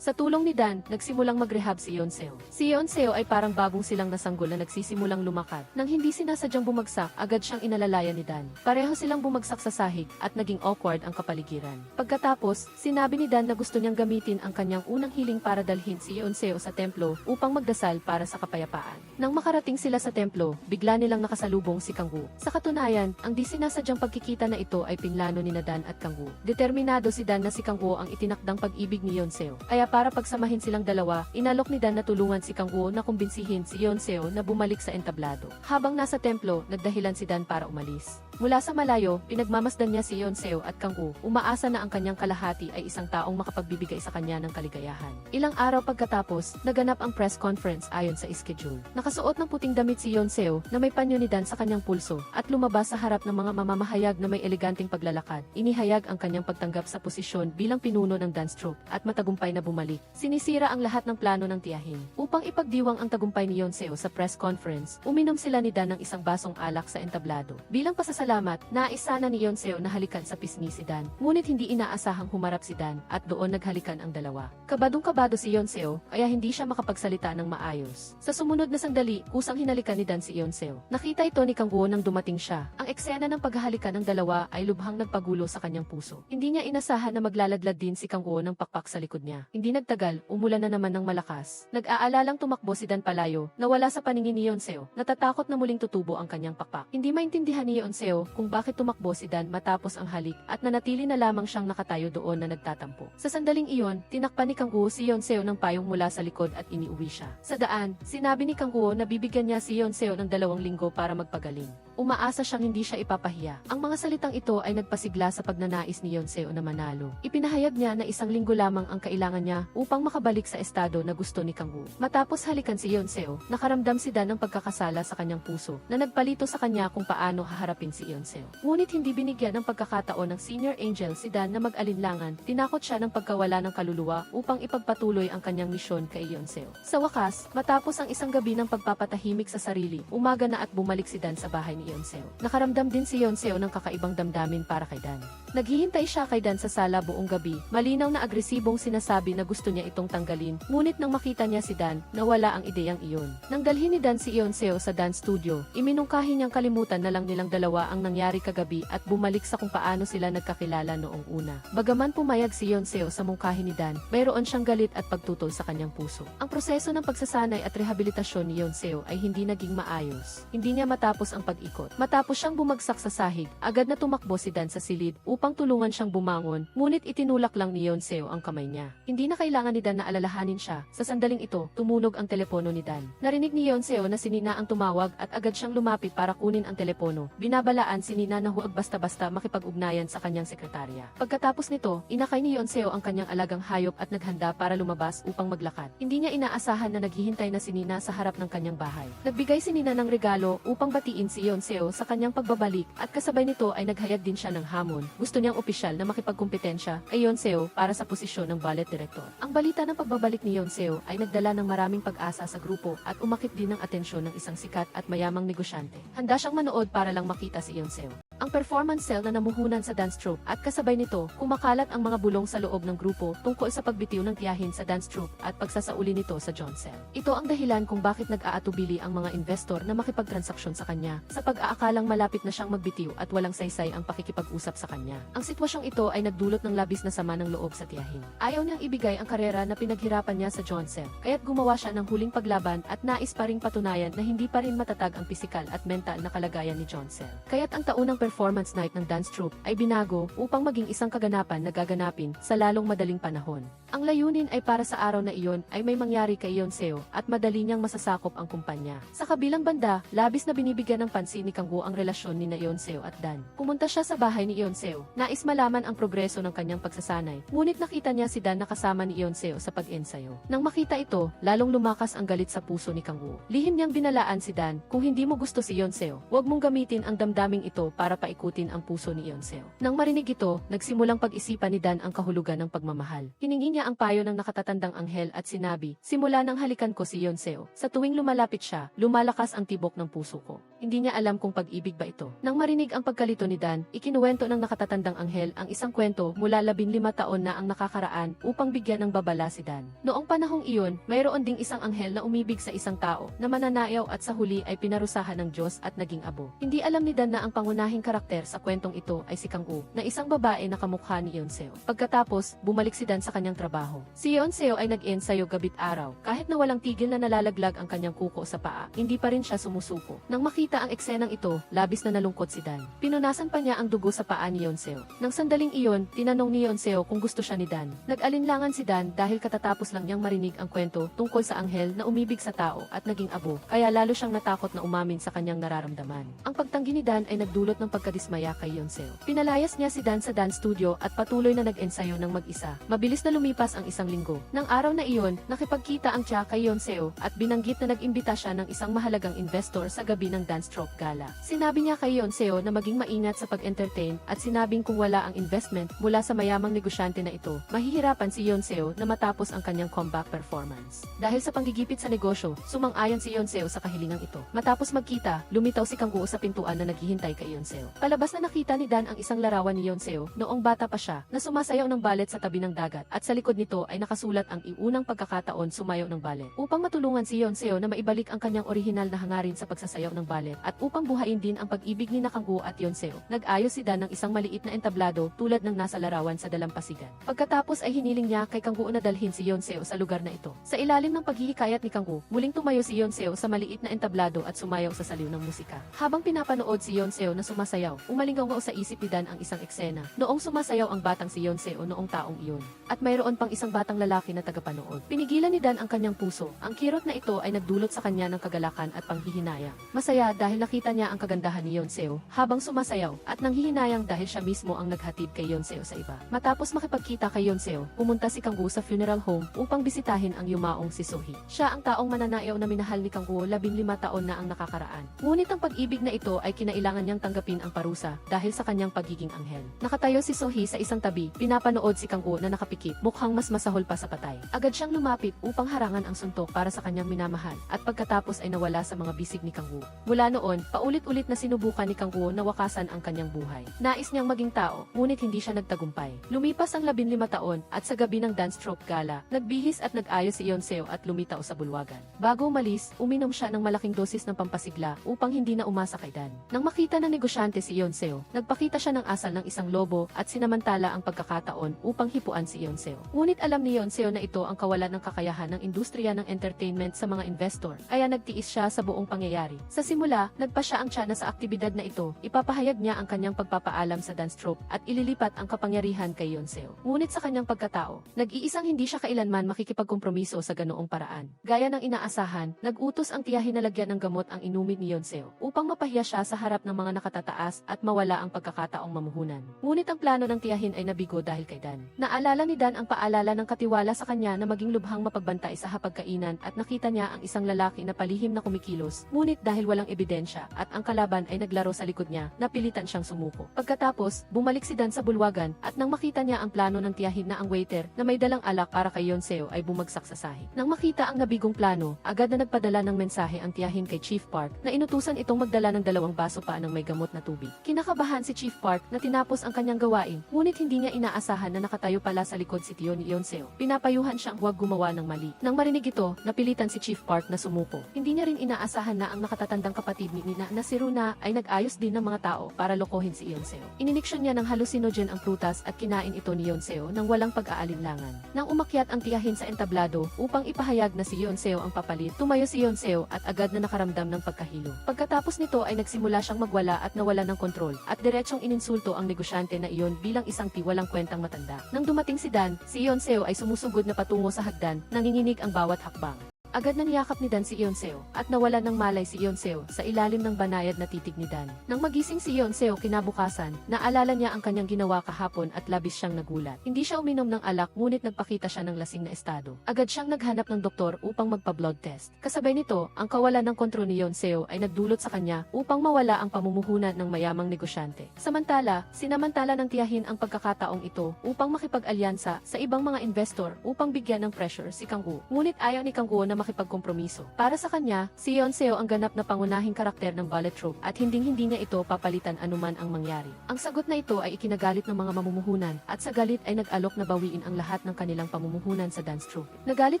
Sa tulong ni Dan, nagsimulang mag-rehab si Yeonseo. Si Yeonseo ay parang bagong silang nasanggol na nagsisimulang lumakad. Nang hindi sinasadyang bumagsak, agad siyang inalalayan ni Dan. Pareho silang bumagsak sa sahig at naging awkward ang kapaligiran. Pagkatapos, sinabi ni Dan na gusto niyang gamitin ang kanyang unang hiling para dalhin si Yeonseo sa templo upang magdasal para sa kapayapaan. Nang makarating sila sa templo, bigla nilang nakasalubong si Kang-woo. Sa katunayan, ang di sinasadyang pagkikita na ito ay pinlano ni Dan at Kang-woo. Determinado si Dan na si Kang-woo ang itinakdang pag-ibig ni Yeonseo. Kaya para pagsamahin silang dalawa, inalok ni Dan na tulungan si Kang-woo na kumbinsihin si Yeonseo na bumalik sa entablado. Habang nasa templo, nagdahilan si Dan para umalis. Mula sa malayo, pinagmamasdan niya si Yeonseo at Kang-woo, umaasa na ang kanyang kalahati ay isang taong makapagbibigay sa kanya ng kaligayahan. Ilang araw pagkatapos, naganap ang press conference ayon sa schedule. Nakasuot ng puting damit si Yeonseo na may panyo ni Dan sa kanyang pulso at lumabas sa harap ng mga mamamahayag na may eleganting paglalakad. Inihayag ang kanyang pagtanggap sa posisyon bilang pinuno ng dance troupe at matagumpay na bumalik. Sinisira ang lahat ng plano ng tiyahin. Upang ipagdiwang ang tagumpay ni Yeonseo sa press conference, uminom sila ni Dan ng isang basong alak sa entablado. Bilang pasasalamat, nais sana ni Yeonseo na halikan sa pisngi si Dan, ngunit hindi inaasahang humarap si Dan at doon naghalikan ang dalawa. Kabadong-kabado si Yeonseo, kaya hindi siya makapagsalita ng maayos. Sa sumunod na sandali, kusang hinalikan ni Dan si Yeonseo. Nakita ito ni Kang-woo nang dumating siya. Ang eksena ng paghahalikan ng dalawa ay lubhang nagpagulo sa kanyang puso. Hindi niya inasahan na maglaladlad din si Kang-woo ng pakpak sa likod niya. Hindi nagtagal, umulan na naman ng malakas. Nag-aalalang tumakbo si Dan palayo, nawala sa paningin ni Yeonseo. Natatakot na muling tutubo ang kanyang pakpak. Hindi maintindihan ni Yeonseo kung bakit tumakbo si Dan matapos ang halik at nanatili na lamang siyang nakatayo doon na nagtatampo. Sa sandaling iyon, tinakpan ni Kang-woo si Yeonseo ng payong mula sa likod at iniuwi siya. Sa daan, sinabi ni Kang-woo na bibigyan niya si Yeonseo ng 2 linggo para magpagaling. Umaasa siyang hindi siya ipapahiya. Ang mga salitang ito ay nagpasigla sa pagnanais ni Yeonseo na manalo. Ipinahayag niya na 1 linggo lamang ang kailangan niya upang makabalik sa estado na gusto ni Kang-woo. Matapos halikan si Yeonseo, nakaramdam si Dan ng pagkakasala sa kanyang puso na nagpalito sa kanya kung paano haharapin si Yeonseo. Ngunit hindi binigyan ng pagkakataon ng senior angel si Dan na mag-alinlangan. Tinakot siya ng pagkawala ng kaluluwa upang ipagpatuloy ang kanyang misyon kay Yeonseo. Sa wakas, matapos ang isang gabi ng pagpapatahimik sa sarili, umaga na at bumalik si Dan sa bahay ni Yeonseo. Nakaramdam din si Yeonseo ng kakaibang damdamin para kay Dan. Naghihintay siya kay Dan sa sala buong gabi. Malinaw na agresibong sinasabi na gusto niya itong tanggalin, ngunit nang makita niya si Dan, nawala ang ideyang iyon. Nang dalhin ni Dan si Yeonseo sa dance studio, iminungkahi niyang kalimutan na lang nilang dalawa ang nangyari kagabi at bumalik sa kung paano sila nagkakilala noong una. Bagaman pumayag si Yeonseo sa mungkahi ni Dan, mayroon siyang galit at pagtutol sa kanyang puso. Ang proseso ng pagsasanay at rehabilitasyon ni Yeonseo ay hindi naging maayos. Hindi niya matapos ang pag-ikot. Matapos siyang bumagsak sa sahig, agad na tumakbo si Dan sa silid upang tulungan siyang bumangon, ngunit itinulak lang ni Yeonseo ang kamay niya. Hindi na kailangan ni Dan na alalahanin siya. Sa sandaling ito, tumunog ang telepono ni Dan. Narinig ni Yeonseo na si Nina ang tumawag at agad siyang lumapit para kunin ang telepono. Binabalaan si Nina na huwag basta-basta makipag-ugnayan sa kanyang sekretarya. Pagkatapos nito, inakay ni Yeonseo ang kanyang alagang hayop at naghanda para lumabas upang maglakad. Hindi niya inaasahan na naghihintay na si Nina sa harap ng kanyang bahay. Nagbigay si Nina ng regalo upang batiin si Yeonseo sa kanyang pagbabalik at kasabay nito ay naghayag din siya ng hamon. Gusto niyang opisyal na makipagkumpetensya kay Yeonseo para sa posisyon ng ballet director. Ang balita ng pagbabalik ni Yeonseo ay nagdala ng maraming pag-asa sa grupo at umakit din ng atensyon ng isang sikat at mayamang negosyante. Handa siyang manood para lang makita si Yeonseo. Ang performance cell na namuhunan sa dance troupe at kasabay nito, kumakalat ang mga bulong sa loob ng grupo tungkol sa pagbitiw ng tiyahin sa dance troupe at pagsasauli nito sa John Cell. Ito ang dahilan kung bakit nag-aatubili ang mga investor na makipagtransaksyon sa kanya, sapagkat pag-aakalang malapit na siyang magbitiw at walang saysay ang pakikipag-usap sa kanya. Ang sitwasyong ito ay nagdulot ng labis na sama ng loob sa tiyahin. Ayaw niyang ibigay ang karera na pinaghirapan niya sa Joncel, kaya't gumawa siya ng huling paglaban at nais pa ring patunayan na hindi pa rin matatag ang pisikal at mental na kalagayan ni Joncel. Kaya't ang taunang performance night ng dance troupe ay binago upang maging isang kaganapan na gaganapin sa lalong madaling panahon. Ang layunin ay para sa araw na iyon ay may mangyari kay Yeonseo at madali niyang masasakop ang kumpanya. Sa kabilang banda, labis na binibigyan ng pansin ni Kangwoo ang relasyon ni Yeonseo at Dan. Pumunta siya sa bahay ni Yeonseo, nais malaman ang progreso ng kanyang pagsasanay, ngunit nakita niya si Dan na kasama ni Yeonseo sa pag-ensayo. Nang makita ito, lalong lumakas ang galit sa puso ni Kangwoo. Lihim niyang binalaan si Dan, kung hindi mo gusto si Yeonseo, huwag mong gamitin ang damdaming ito para paikutin ang puso ni Yeonseo. Nang marinig ito, nagsimulang pag-isipan ni Dan ang kahulugan ng pagmamahal. Hiningi niya ang payo ng nakatatandang anghel at sinabi, simula nang halikan ko si Yeonseo, sa tuwing lumalapit siya, lumalakas ang tibok ng puso ko. Hindi niya alam kung pag-ibig ba ito. Nang marinig ang pagkalito ni Dan, ikinuwento ng nakatatandang anghel ang isang kwento mula 15 taon na ang nakakaraan upang bigyan ng babala si Dan. Noong panahong iyon, mayroon ding isang anghel na umibig sa isang tao na mananayaw at sa huli ay pinarusahan ng Diyos at naging abo. Hindi alam ni Dan na ang pangunahing karakter sa kwentong ito ay si Kangwoo, na isang babae na kamukha ni Yeonseo. Pagkatapos, bumalik si Dan sa kanyang trabaho. Si Yeonseo ay nag-ensayo gabit araw, kahit na walang tigil na nalalaglag ang kanyang kuko sa paa, hindi pa rin siya sumusuko. Nang makita ang eksenang ito, labis na nalungkot si Dan. Pinunasan pa niya ang dugo sa paa ni Yeonseo. Nang sandaling iyon, tinanong ni Yeonseo kung gusto siya ni Dan. Nag-alinlangan si Dan dahil katatapos lang niyang marinig ang kwento tungkol sa anghel na umibig sa tao at naging abo, kaya lalo siyang natakot na umamin sa kanyang nararamdaman. Ang pagtanggi ni Dan ay nagdulot ng pagkadismaya kay Yeonseo. Pinalayas niya si Dan sa dance studio at patuloy na nag-ensayo ng mag-isa. Mabilis na lumipas ang isang linggo. Nang araw na iyon, nakipagkita ang tiya kay Yeonseo at binanggit na nag-imbita siya ng isang mahalagang investor sa gabi ng dance troupe gala. Sinabi niya kay Yeonseo na maging maingat sa pag-entertain at sinabing kung wala ang investment mula sa mayamang negosyante na ito, mahihirapan si Yeonseo na matapos ang kanyang comeback performance. Dahil sa panggigipit sa negosyo, sumang-ayon si Yeonseo sa kahilingang ito. Matapos magkita, lumitaw si Kangwoo sa pintuan na naghihintay kay Yeonseo. Palabas na nakita ni Dan ang isang larawan ni Yeonseo noong bata pa siya na sumasayaw ng ballet sa tabi ng dagat at sa likod nito ay nakasulat ang iunang pagkakataon sumayaw ng ballet. Upang matulungan si Yeonseo na maibalik ang kanyang orihinal na hangarin sa pagsasayaw ng ballet at upang buhayin din ang pag-ibig ni Kangwoo at Yeonseo, nag-ayos si Dan ng isang maliit na entablado tulad ng nasa larawan sa dalampasigan. Pagkatapos ay hiniling niya kay Kangwoo na dalhin si Yeonseo sa lugar na ito. Sa ilalim ng paghihikayat ni Kangwoo, muling tumayo si Yeonseo sa maliit na entablado at sumayaw sa saliw ng musika. Habang pinapanood si Yeonseo na sumasayaw, umalingaw sa isip ni Dan ang isang eksena. Noong sumasayaw ang batang si Yeonseo noong taong iyon. At mayroon pang isang batang lalaki na tagapanood. Pinigilan ni Dan ang kanyang puso. Ang kirot na ito ay nagdulot sa kanya ng kagalakan at panghihinayang. Masaya dahil nakita niya ang kagandahan ni Yeonseo habang sumasayaw at nanghihinayang dahil siya mismo ang naghatid kay Yeonseo sa iba. Matapos makipagkita kay Yeonseo, pumunta si Kangwoo sa funeral home upang bisitahin ang yumaong si Sohee. Siya ang taong mananayaw na minahal ni Kangwoo 15 taon na ang nakakaraan. Ngunit ang pag-ibig na ito ay kinailangan niyang tanggapin ang parusa dahil sa kanyang pagiging anghel. Nakatayo si Sohee sa isang tabi, pinapanood si Kangwoo na nakapikit, mukhang mas masahol pa sa patay. Agad siyang lumapit upang harangan ang suntok para sa kanyang minamahal at pagkatapos ay nawala sa mga bisig ni Kangwoo. Mula noon, paulit-ulit na sinubukan ni Kangwoo na wakasan ang kanyang buhay. Nais niyang maging tao, ngunit hindi siya nagtagumpay. Lumipas ang 15 taon at sa gabi ng dance troupe gala, nagbihis at nag-ayos si Yeonseo at lumitaw sa bulwagan. Bago umalis, uminom siya ng malaking dosis ng pampasigla upang hindi na umasa kay Dan. Nang makita ng negosyante si Yeonseo, nagpakita siya ng asal ng isang lobo at sinamantala ang pagkakataon upang hipuan si Yeonseo. Ngunit alam ni Yeonseo na ito ang kawalan ng kakayahan ng industriya ng entertainment sa mga investor, kaya nagtiis siya sa buong pangyayari. Sa simula, nagpa siya ang tiya na sa aktibidad na ito, ipapahayag niya ang kanyang pagpapaalam sa dance troupe at ililipat ang kapangyarihan kay Yeonseo. Ngunit sa kanyang pagkatao, nag-iisang hindi siya kailanman makikipagkompromiso sa ganoong paraan. Gaya ng inaasahan, nag-utos ang tiyahin na lagyan ng gamot ang inumin ni Yeonseo upang mapahiya siya sa harap ng mga nakatataas at mawala ang pagkakataong mamuhunan. Ngunit ang plano ng tiyahin ay nabigo dahil kay Dan. Naalala ni Dan ang paalala ng katiwala sa kanya na maging lubhang mapagbantay sa hapagkainan at nakita niya ang isang lalaki na palihim na kumikilos, ngunit dahil walang ebidensya at ang kalaban ay naglaro sa likod niya, napilitan siyang sumuko. Pagkatapos, bumalik si Dan sa bulwagan at nang makita niya ang plano ng tiyahin na ang waiter na may dalang alak para kay Yeonseo ay bumagsak sa sahig. Nang makita ang nabigong plano, agad na nagpadala ng mensahe ang tiyahin kay Chief Park na inutusan itong magdala ng 2 baso pa ng may gamot na tubig. Kinakabahan si Chief Park na tinapos ang kanyang gawain, ngunit hindi niya inaasahan na nakatayo pala sa likod si iyon ni Yeonseo. Pinapayuhan siyang huwag gumawa ng mali. Nang marinig ito, napilitan si Chief Park na sumuko. Hindi niya rin inaasahan na ang nakatatandang kapatid ni Nina na si Runa ay nag-ayos din ng mga tao para lokohin si Yeonseo. Ininiksyon niya ng hallucinogen ang prutas at kinain ito ni Yeonseo nang walang pag-aalinlangan. Nang umakyat ang tiyahin sa entablado upang ipahayag na si Yeonseo ang papalit, tumayo si Yeonseo at agad na nakaramdam ng pagkahilo. Pagkatapos nito ay nagsimula siyang magwala at nawala ng kontrol at diretsong ininsulto ang negosyante na iyon bilang isang walang kwentang matanda. Nang dumating si Dan, si Yeonseo ay sumusugod na patungo sa hagdan, nanginginig ang bawat hakbang. Agad na niyakap ni Dan si Yeonseo at nawala ng malay si Yeonseo sa ilalim ng banayad na titig ni Dan. Nang magising si Yeonseo kinabukasan, naalala niya ang kanyang ginawa kahapon at labis siyang nagulat. Hindi siya uminom ng alak ngunit nagpakita siya ng lasing na estado. Agad siyang naghanap ng doktor upang magpa-blood test. Kasabay nito, ang kawalan ng kontrol ni Yeonseo ay nagdulot sa kanya upang mawala ang pamumuhunan ng mayamang negosyante. Sinamantala ng tiyahin ang pagkakataong ito upang makipag-alyansa sa ibang mga investor upang bigyan ng pressure si Kang-woo. Ngunit ayaw ni Kang-woo na makipagkompromiso. Para sa kanya, si Yeonseo ang ganap na pangunahing karakter ng ballet troupe at hinding-hindi niya ito papalitan anuman ang mangyari. Ang sagot na ito ay ikinagalit ng mga mamumuhunan at sa galit ay nag-alok na bawiin ang lahat ng kanilang pamumuhunan sa dance troupe. Nagalit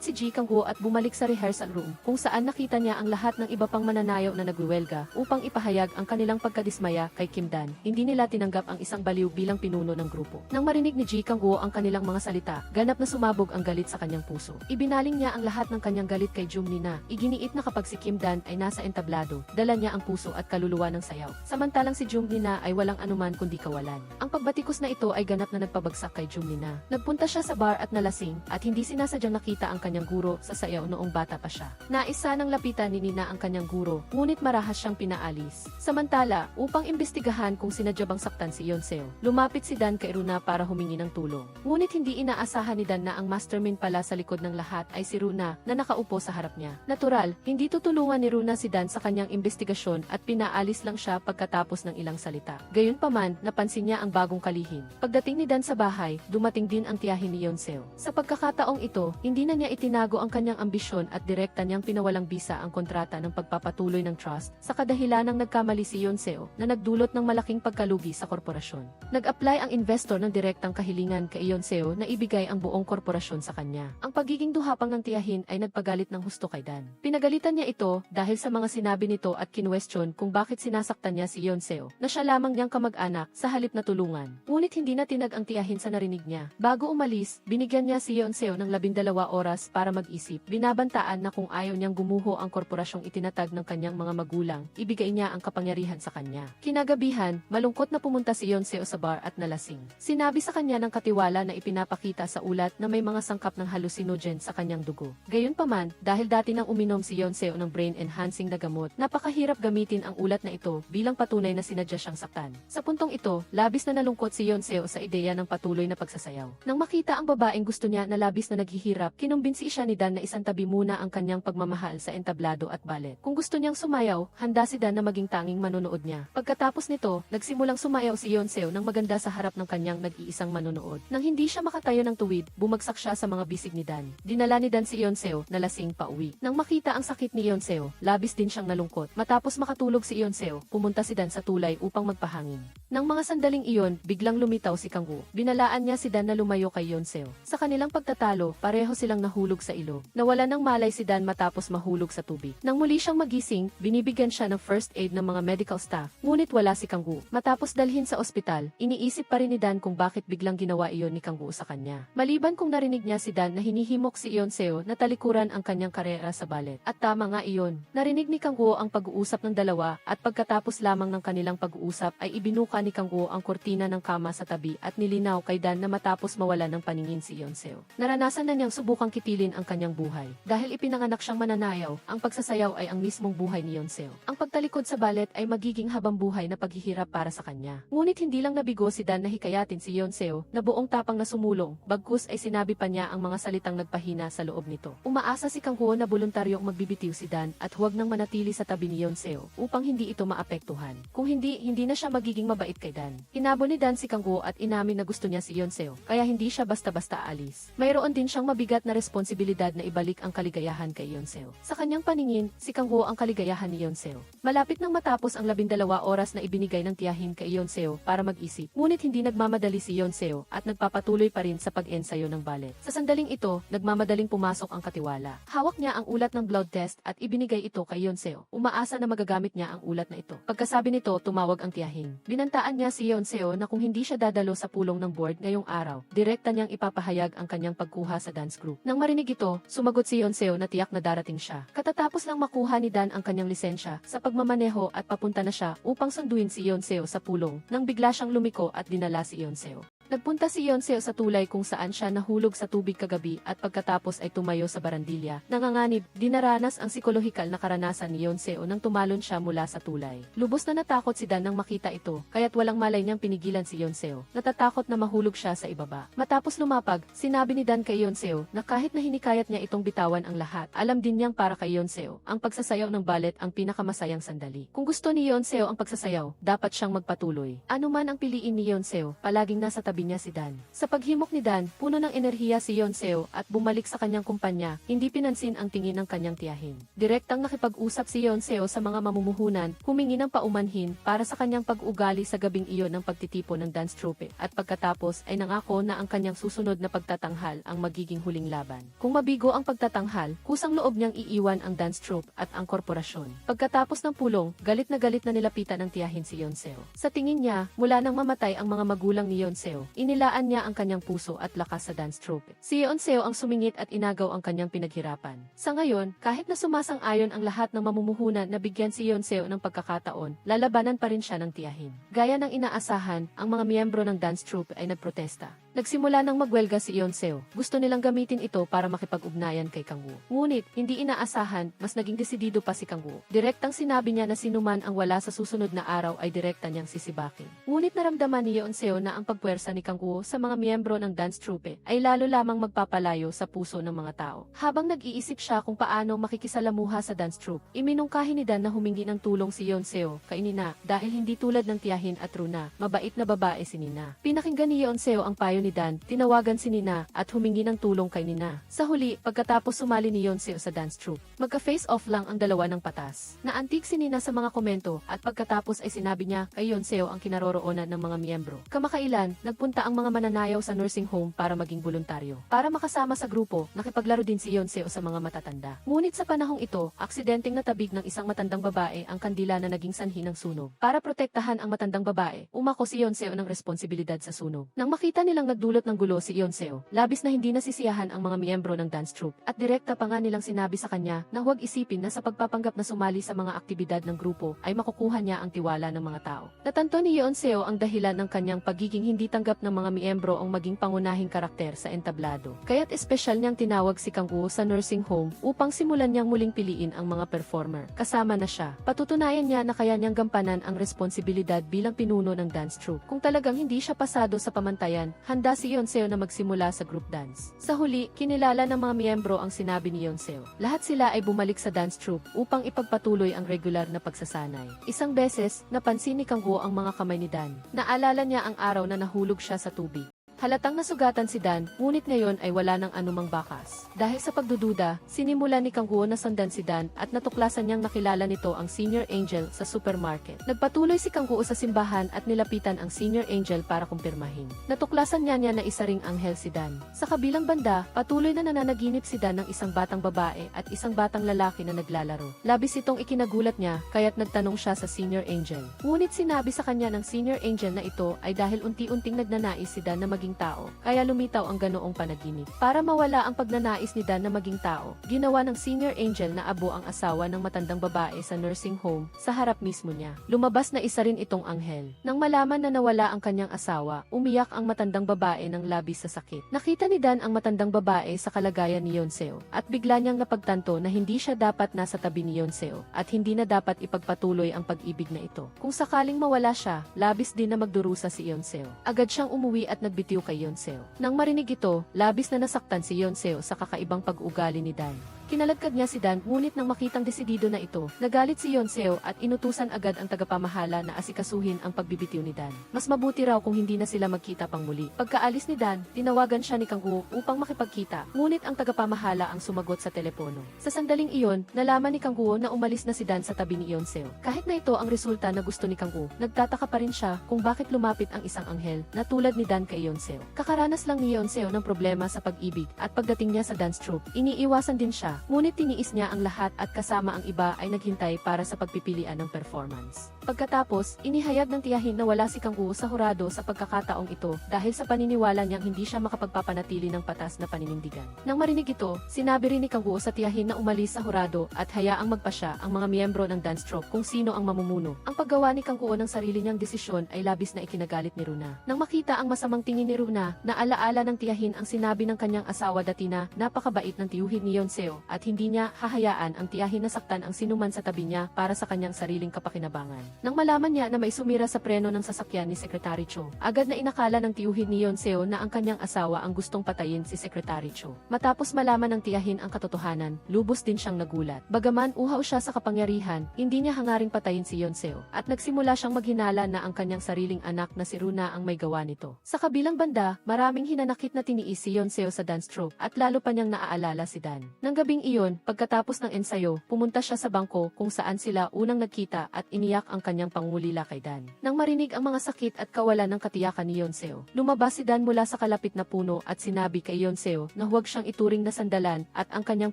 si Ji Kang-woo at bumalik sa rehearsal room kung saan nakita niya ang lahat ng iba pang mananayaw na nagwewelga upang ipahayag ang kanilang pagkadismaya kay Kim Dan. Hindi nila tinanggap ang isang baliw bilang pinuno ng grupo. Nang marinig ni Ji Kang-woo ang kanilang mga salita, ganap na sumabog ang galit sa kanyang puso. Ibinaling niya ang lahat ng kanyang galit kay Jung Nina. Iginiit na kapag si Kim Dan ay nasa entablado, dala niya ang puso at kaluluwa ng sayaw. Samantalang si Jung Nina ay walang anuman kundi kawalan. Ang pagbatikos na ito ay ganap na nagpabagsak kay Jung Nina. Nagpunta siya sa bar at nalasing at hindi sinasadyang nakita ang kanyang guro sa sayaw noong bata pa siya. Nais sanang lapitan ni Nina ang kanyang guro, ngunit marahas siyang pinaalis. Samantala, upang imbestigahan kung sinadya bang saktan si Yeonseo, lumapit si Dan kay Runa para humingi ng tulong. Ngunit hindi inaasahan ni Dan na ang mastermind pala sa likod ng lahat ay si Runa na nakaupo sa harap niya. Natural, hindi tutulungan ni Runa si Dan sa kanyang investigasyon at pinaalis lang siya pagkatapos ng ilang salita. Gayunpaman, napansin niya ang bagong kalihim. Pagdating ni Dan sa bahay, dumating din ang tiyahin ni Yeonseo. Sa pagkakataong ito, hindi na niya itinago ang kanyang ambisyon at direkta niyang pinawalang bisa ang kontrata ng pagpapatuloy ng trust sa kadahilanang nagkamali si Yeonseo na nagdulot ng malaking pagkalugi sa korporasyon. Nag-apply ang investor ng direktang kahilingan kay Yeonseo na ibigay ang buong korporasyon sa kanya. Ang pagiging duhapang ng tiyahin ay nagpagalit ng husto kay Dan. Pinagalitan niya ito dahil sa mga sinabi nito at kinwestiyon kung bakit sinasaktan niya si Yeonseo na siya lamang niyang kamag-anak sa halip na tulungan. Ngunit hindi na tinag ang tiyahin sa narinig niya. Bago umalis, binigyan niya si Yeonseo ng 12 oras para mag-isip. Binabantaan na kung ayaw niyang gumuho ang korporasyong itinatag ng kanyang mga magulang, ibigay niya ang kapangyarihan sa kanya. Kinagabihan, malungkot na pumunta si Yeonseo sa bar at nalasing. Sinabi sa kanya ng katiwala na ipinapakita sa ulat na may mga sangkap ng hallucinogen sa kanyang dugo. Gayunpaman, dahil dati nang uminom si Yeonseo ng brain-enhancing na gamot, napakahirap gamitin ang ulat na ito bilang patunay na sinadya siyang saktan. Sa puntong ito, labis na nalungkot si Yeonseo sa ideya ng patuloy na pagsasayaw. Nang makita ang babaeng gusto niya na labis na naghihirap, kinumbinsi siya ni Dan na isantabi muna ang kanyang pagmamahal sa entablado at ballet. Kung gusto niyang sumayaw, handa si Dan na maging tanging manonood niya. Pagkatapos nito, nagsimulang sumayaw si Yeonseo ng maganda sa harap ng kanyang nag-iisang manonood. Nang hindi siya makatayo ng tuwid, bumagsak siya sa mga bisig ni Dan. Dinala ni Dan si Yeonseo na lasing pauwi. Nang makita ang sakit ni Yeonseo, labis din siyang nalungkot. Matapos makatulog si Yeonseo, pumunta si Dan sa tulay upang magpahangin. Nang mga sandaling iyon, biglang lumitaw si Kang-woo. Binalaan niya si Dan na lumayo kay Yeonseo. Sa kanilang pagtatalo, pareho silang nahulog sa ilog. Nawala ng malay si Dan matapos mahulog sa tubig. Nang muli siyang magising, binibigyan siya ng first aid ng mga medical staff. Ngunit wala si Kang-woo. Matapos dalhin sa ospital, iniisip pa rin ni Dan kung bakit biglang ginawa iyon ni Kang-woo sa kanya. Maliban kung narinig niya si Dan na hinihimok si Yeonseo na talikuran ang kanyang karera sa ballet. At tama nga iyon. Narinig ni Kang-woo ang pag-uusap ng dalawa at pagkatapos lamang ng kanilang pag-uusap ay ibinuka ni Kang-woo ang kortina ng kama sa tabi at nilinaw kay Dan na matapos mawala ng paningin si Yeonseo. Naranasan na niyang subukang kitilin ang kanyang buhay. Dahil ipinanganak siyang mananayaw, ang pagsasayaw ay ang mismong buhay ni Yeonseo. Ang pagtalikod sa ballet ay magiging habang buhay na paghihirap para sa kanya. Ngunit hindi lang nabigo si Dan na hikayatin si Yeonseo na buong tapang na sumulong, bagkus ay sinabi pa niya ang mga salitang nagpahina sa loob nito. Umaasa si Kang Guo na voluntaryong magbibitiw si Dan at huwag nang manatili sa tabi ni Yeonseo upang hindi ito maapektuhan. Kung hindi na siya magiging mabait kay Dan. Hinabol ni Dan si Kang Guo at inamin na gusto niya si Yeonseo, kaya hindi siya basta-basta aalis. Mayroon din siyang mabigat na responsibilidad na ibalik ang kaligayahan kay Yeonseo. Sa kanyang paningin, si Kang Guo ang kaligayahan ni Yeonseo. Malapit nang matapos ang 12 oras na ibinigay ng tiyahin kay Yeonseo para mag-isip, ngunit hindi nagmamadali si Yeonseo at nagpapatuloy pa rin sa pag-ensayo ng ballet. Sa sandaling ito, nagmamadaling pumasok ang katiwala. Hawak niya ang ulat ng blood test at ibinigay ito kay Yeonseo. Umaasa na magagamit niya ang ulat na ito. Pagkasabi nito, tumawag ang tiyahin. Binantaan niya si Yeonseo na kung hindi siya dadalo sa pulong ng board ngayong araw, direkta niyang ipapahayag ang kanyang pagkuha sa dance group. Nang marinig ito, sumagot si Yeonseo na tiyak na darating siya. Katatapos lang makuha ni Dan ang kanyang lisensya sa pagmamaneho at papunta na siya upang sunduin si Yeonseo sa pulong nang bigla siyang lumiko at dinala si Yeonseo. Nagpunta si Yeonseo sa tulay kung saan siya nahulog sa tubig kagabi at pagkatapos ay tumayo sa barandilya. Nanganganib, dinaranas ang psikolohikal na karanasan ni Yeonseo nang tumalon siya mula sa tulay. Lubos na natakot si Dan nang makita ito, kaya't walang malay niyang pinigilan si Yeonseo. Natatakot na mahulog siya sa ibaba. Matapos lumapag, sinabi ni Dan kay Yeonseo na kahit na hinikayat niya itong bitawan ang lahat, alam din niyang para kay Yeonseo, ang pagsasayaw ng ballet ang pinakamasayang sandali. Kung gusto ni Yeonseo ang pagsasayaw, dapat siyang magpatuloy. Ano man ang piliin ni Yeonseo, palaging nasa tabi niya si Dan. Sa paghimok ni Dan, puno ng enerhiya si Yeonseo at bumalik sa kanyang kumpanya, hindi pinansin ang tingin ng kanyang tiyahin. Direktang nakipag-usap si Yeonseo sa mga mamumuhunan, humingi ng paumanhin para sa kanyang pag-ugali sa gabing iyon ng pagtitipon ng dance troupe at pagkatapos ay nangako na ang kanyang susunod na pagtatanghal ang magiging huling laban. Kung mabigo ang pagtatanghal, kusang loob niyang iiwan ang dance troupe at ang korporasyon. Pagkatapos ng pulong, galit na nilapitan ng tiyahin si Yeonseo. Sa tingin niya, mula nang mamatay ang mga magulang ni Yeonseo, inilaan niya ang kanyang puso at lakas sa dance troupe. Si Yeonseo ang sumingit at inagaw ang kanyang pinaghirapan. Sa ngayon, kahit na sumasang-ayon ang lahat ng mamumuhunan na bigyan si Yeonseo ng pagkakataon, lalabanan pa rin siya ng tiyahin. Gaya ng inaasahan, ang mga miyembro ng dance troupe ay nagprotesta. Nagsimula ng magwelga si Yeonseo. Gusto nilang gamitin ito para makipag-ugnayan kay Kang Guo. Ngunit, hindi inaasahan, mas naging desidido pa si Kang Guo. Direktang sinabi niya na sinuman ang wala sa susunod na araw ay direkta niyang sisibakin. Ngunit naramdaman ni Yeonseo na ang pagpuwersa ni Kang Guo sa mga miyembro ng dance troupe ay lalo lamang magpapalayo sa puso ng mga tao. Habang nag-iisip siya kung paano makikisalamuha sa dance troupe, iminungkahi ni Dan na humingi ng tulong si Yeonseo kay Nina dahil hindi tulad ng tiyahin at Runa, mabait na babae si Nina. Pinakinggan ni Yeonseo ang payo ni Dan, tinawagan si Nina at humingi ng tulong kay Nina. Sa huli, pagkatapos sumali ni Yeonseo sa dance troupe, magka-face off lang ang dalawa ng patas. Naantig si Nina sa mga komento at pagkatapos ay sinabi niya kay Yeonseo ang kinaroroonan ng mga miyembro. Kamakailan, nagpunta ang mga mananayaw sa nursing home para maging voluntaryo. Para makasama sa grupo, nakipaglaro din si Yeonseo sa mga matatanda. Ngunit sa panahong ito, aksidenteng natabig ng isang matandang babae ang kandila na naging sanhi ng sunog. Para protektahan ang matandang babae, umako si Yeonseo ng responsibilidad sa sunog. Nang makita nilang nagdulot ng gulo si Yeonseo, labis na hindi nasisiyahan ang mga miyembro ng dance troupe at direkta pa nga nilang sinabi sa kanya na huwag isipin na sa pagpapanggap na sumali sa mga aktibidad ng grupo ay makukuha niya ang tiwala ng mga tao. Natanto ni Yeonseo ang dahilan ng kanyang pagiging hindi tanggap ng mga miyembro ang maging pangunahing karakter sa entablado. Kaya't espesyal niyang tinawag si Kang Guo sa nursing home upang simulan niyang muling piliin ang mga performer. Kasama na siya. Patutunayan niya na kaya niyang gampanan ang responsibilidad bilang pinuno ng dance troupe. Kung talagang hindi siya pasado sa pamantayan, handa si Yeonseo na magsimula sa group dance. Sa huli, kinilala ng mga miyembro ang sinabi ni Yeonseo. Lahat sila ay bumalik sa dance troupe upang ipagpatuloy ang regular na pagsasanay. Isang beses, napansin ni Kang Guo ang mga kamay ni Dan. Naalala niya ang araw na nahulog siya sa tubig. Halatang nasugatan si Dan, ngunit ngayon ay wala ng anumang bakas. Dahil sa pagdududa, sinimula ni Kang Guo na sundan si Dan at natuklasan niyang nakilala nito ang Senior Angel sa supermarket. Nagpatuloy si Kang Guo sa simbahan at nilapitan ang Senior Angel para kumpirmahin. Natuklasan niya na isa ring anghel si Dan. Sa kabilang banda, patuloy na nananaginip si Dan ng isang batang babae at isang batang lalaki na naglalaro. Labis itong ikinagulat niya, kaya't nagtanong siya sa Senior Angel. Ngunit sinabi sa kanya ng Senior Angel na ito ay dahil unti-unting nagnanais si Dan na maging tao, kaya lumitaw ang ganoong panaginip. Para mawala ang pagnanais ni Dan na maging tao, ginawa ng Senior Angel na abo ang asawa ng matandang babae sa nursing home sa harap mismo niya. Lumabas na isa rin itong anghel. Nang malaman na nawala ang kanyang asawa, umiyak ang matandang babae ng labis sa sakit. Nakita ni Dan ang matandang babae sa kalagayan ni Yeonseo at bigla niyang napagtanto na hindi siya dapat nasa tabi ni Yeonseo at hindi na dapat ipagpatuloy ang pag-ibig na ito. Kung sakaling mawala siya, labis din na magdurusa si Yeonseo. Agad siyang umuwi at nagbitiw kay Yeonseo. Nang marinig ito, labis na nasaktan si Yeonseo sa kakaibang pag-ugali ni Dan. Kinaladkad niya si Dan, ngunit nang makitang desidido na ito, nagalit si Yonseo at inutusan agad ang tagapamahala na asikasuhin ang pagbibitiw ni Dan. Mas mabuti raw kung hindi na sila magkita pang muli. Pagkaalis ni Dan, tinawagan siya ni Kang-woo upang makipagkita, ngunit ang tagapamahala ang sumagot sa telepono. Sa sandaling iyon, nalaman ni Kang-woo na umalis na si Dan sa tabi ni Yonseo. Kahit na ito ang resulta na gusto ni Kang-woo, nagtataka pa rin siya kung bakit lumapit ang isang anghel na tulad ni Dan kay Yonseo. Kakaranas lang ni Yonseo ng problema sa pag-ibig at pagdating niya sa dance troupe, iniiwasan din siya, ngunit tiniis niya ang lahat at kasama ang iba ay naghintay para sa pagpipilian ng performance. Pagkatapos, inihayag ng tiyahin na wala si Kang-woo sa hurado sa pagkakataong ito dahil sa paniniwala niyang hindi siya makapagpapanatili ng patas na paninindigan. Nang marinig ito, sinabi rin ni Kang-woo sa tiyahin na umalis sa hurado at hayaang magpasya ang mga miyembro ng dance troupe kung sino ang mamumuno. Ang paggawa ni Kang-woo ng sarili niyang desisyon ay labis na ikinagalit ni Runa. Nang makita ang masamang tingin ni Runa, naalaala ng tiyahin ang sinabi ng kanyang asawa dati na napakabait ng tiyuhin ni Yonseo at hindi niya hahayaan ang tiyahin na saktan ang sinuman sa tabi niya para sa kanyang sariling kapakinabangan. Nang malaman niya na may sumira sa preno ng sasakyan ni Secretary Cho, agad na inakala ng tiyuhin ni Yonseo na ang kanyang asawa ang gustong patayin si Secretary Cho. Matapos malaman ng tiyahin ang katotohanan, lubos din siyang nagulat. Bagaman uhaw siya sa kapangyarihan, hindi niya hangaring patayin si Yonseo at nagsimula siyang maghinala na ang kanyang sariling anak na si Runa ang may gawa nito. Sa kabilang banda, maraming hinanakit na tiniis si Yonseo sa dance troupe at lalo pa niyang naaalala si Dan. Nang gabing iyon, pagkatapos ng ensayo, pumunta siya sa bangko kung saan sila unang nagkita at iniyak ang kanyang pangulila kay Dan. Nang marinig ang mga sakit at kawalan ng katiyakan ni Yonseo, lumabas si Dan mula sa kalapit na puno at sinabi kay Yonseo na huwag siyang ituring na sandalan at ang kanyang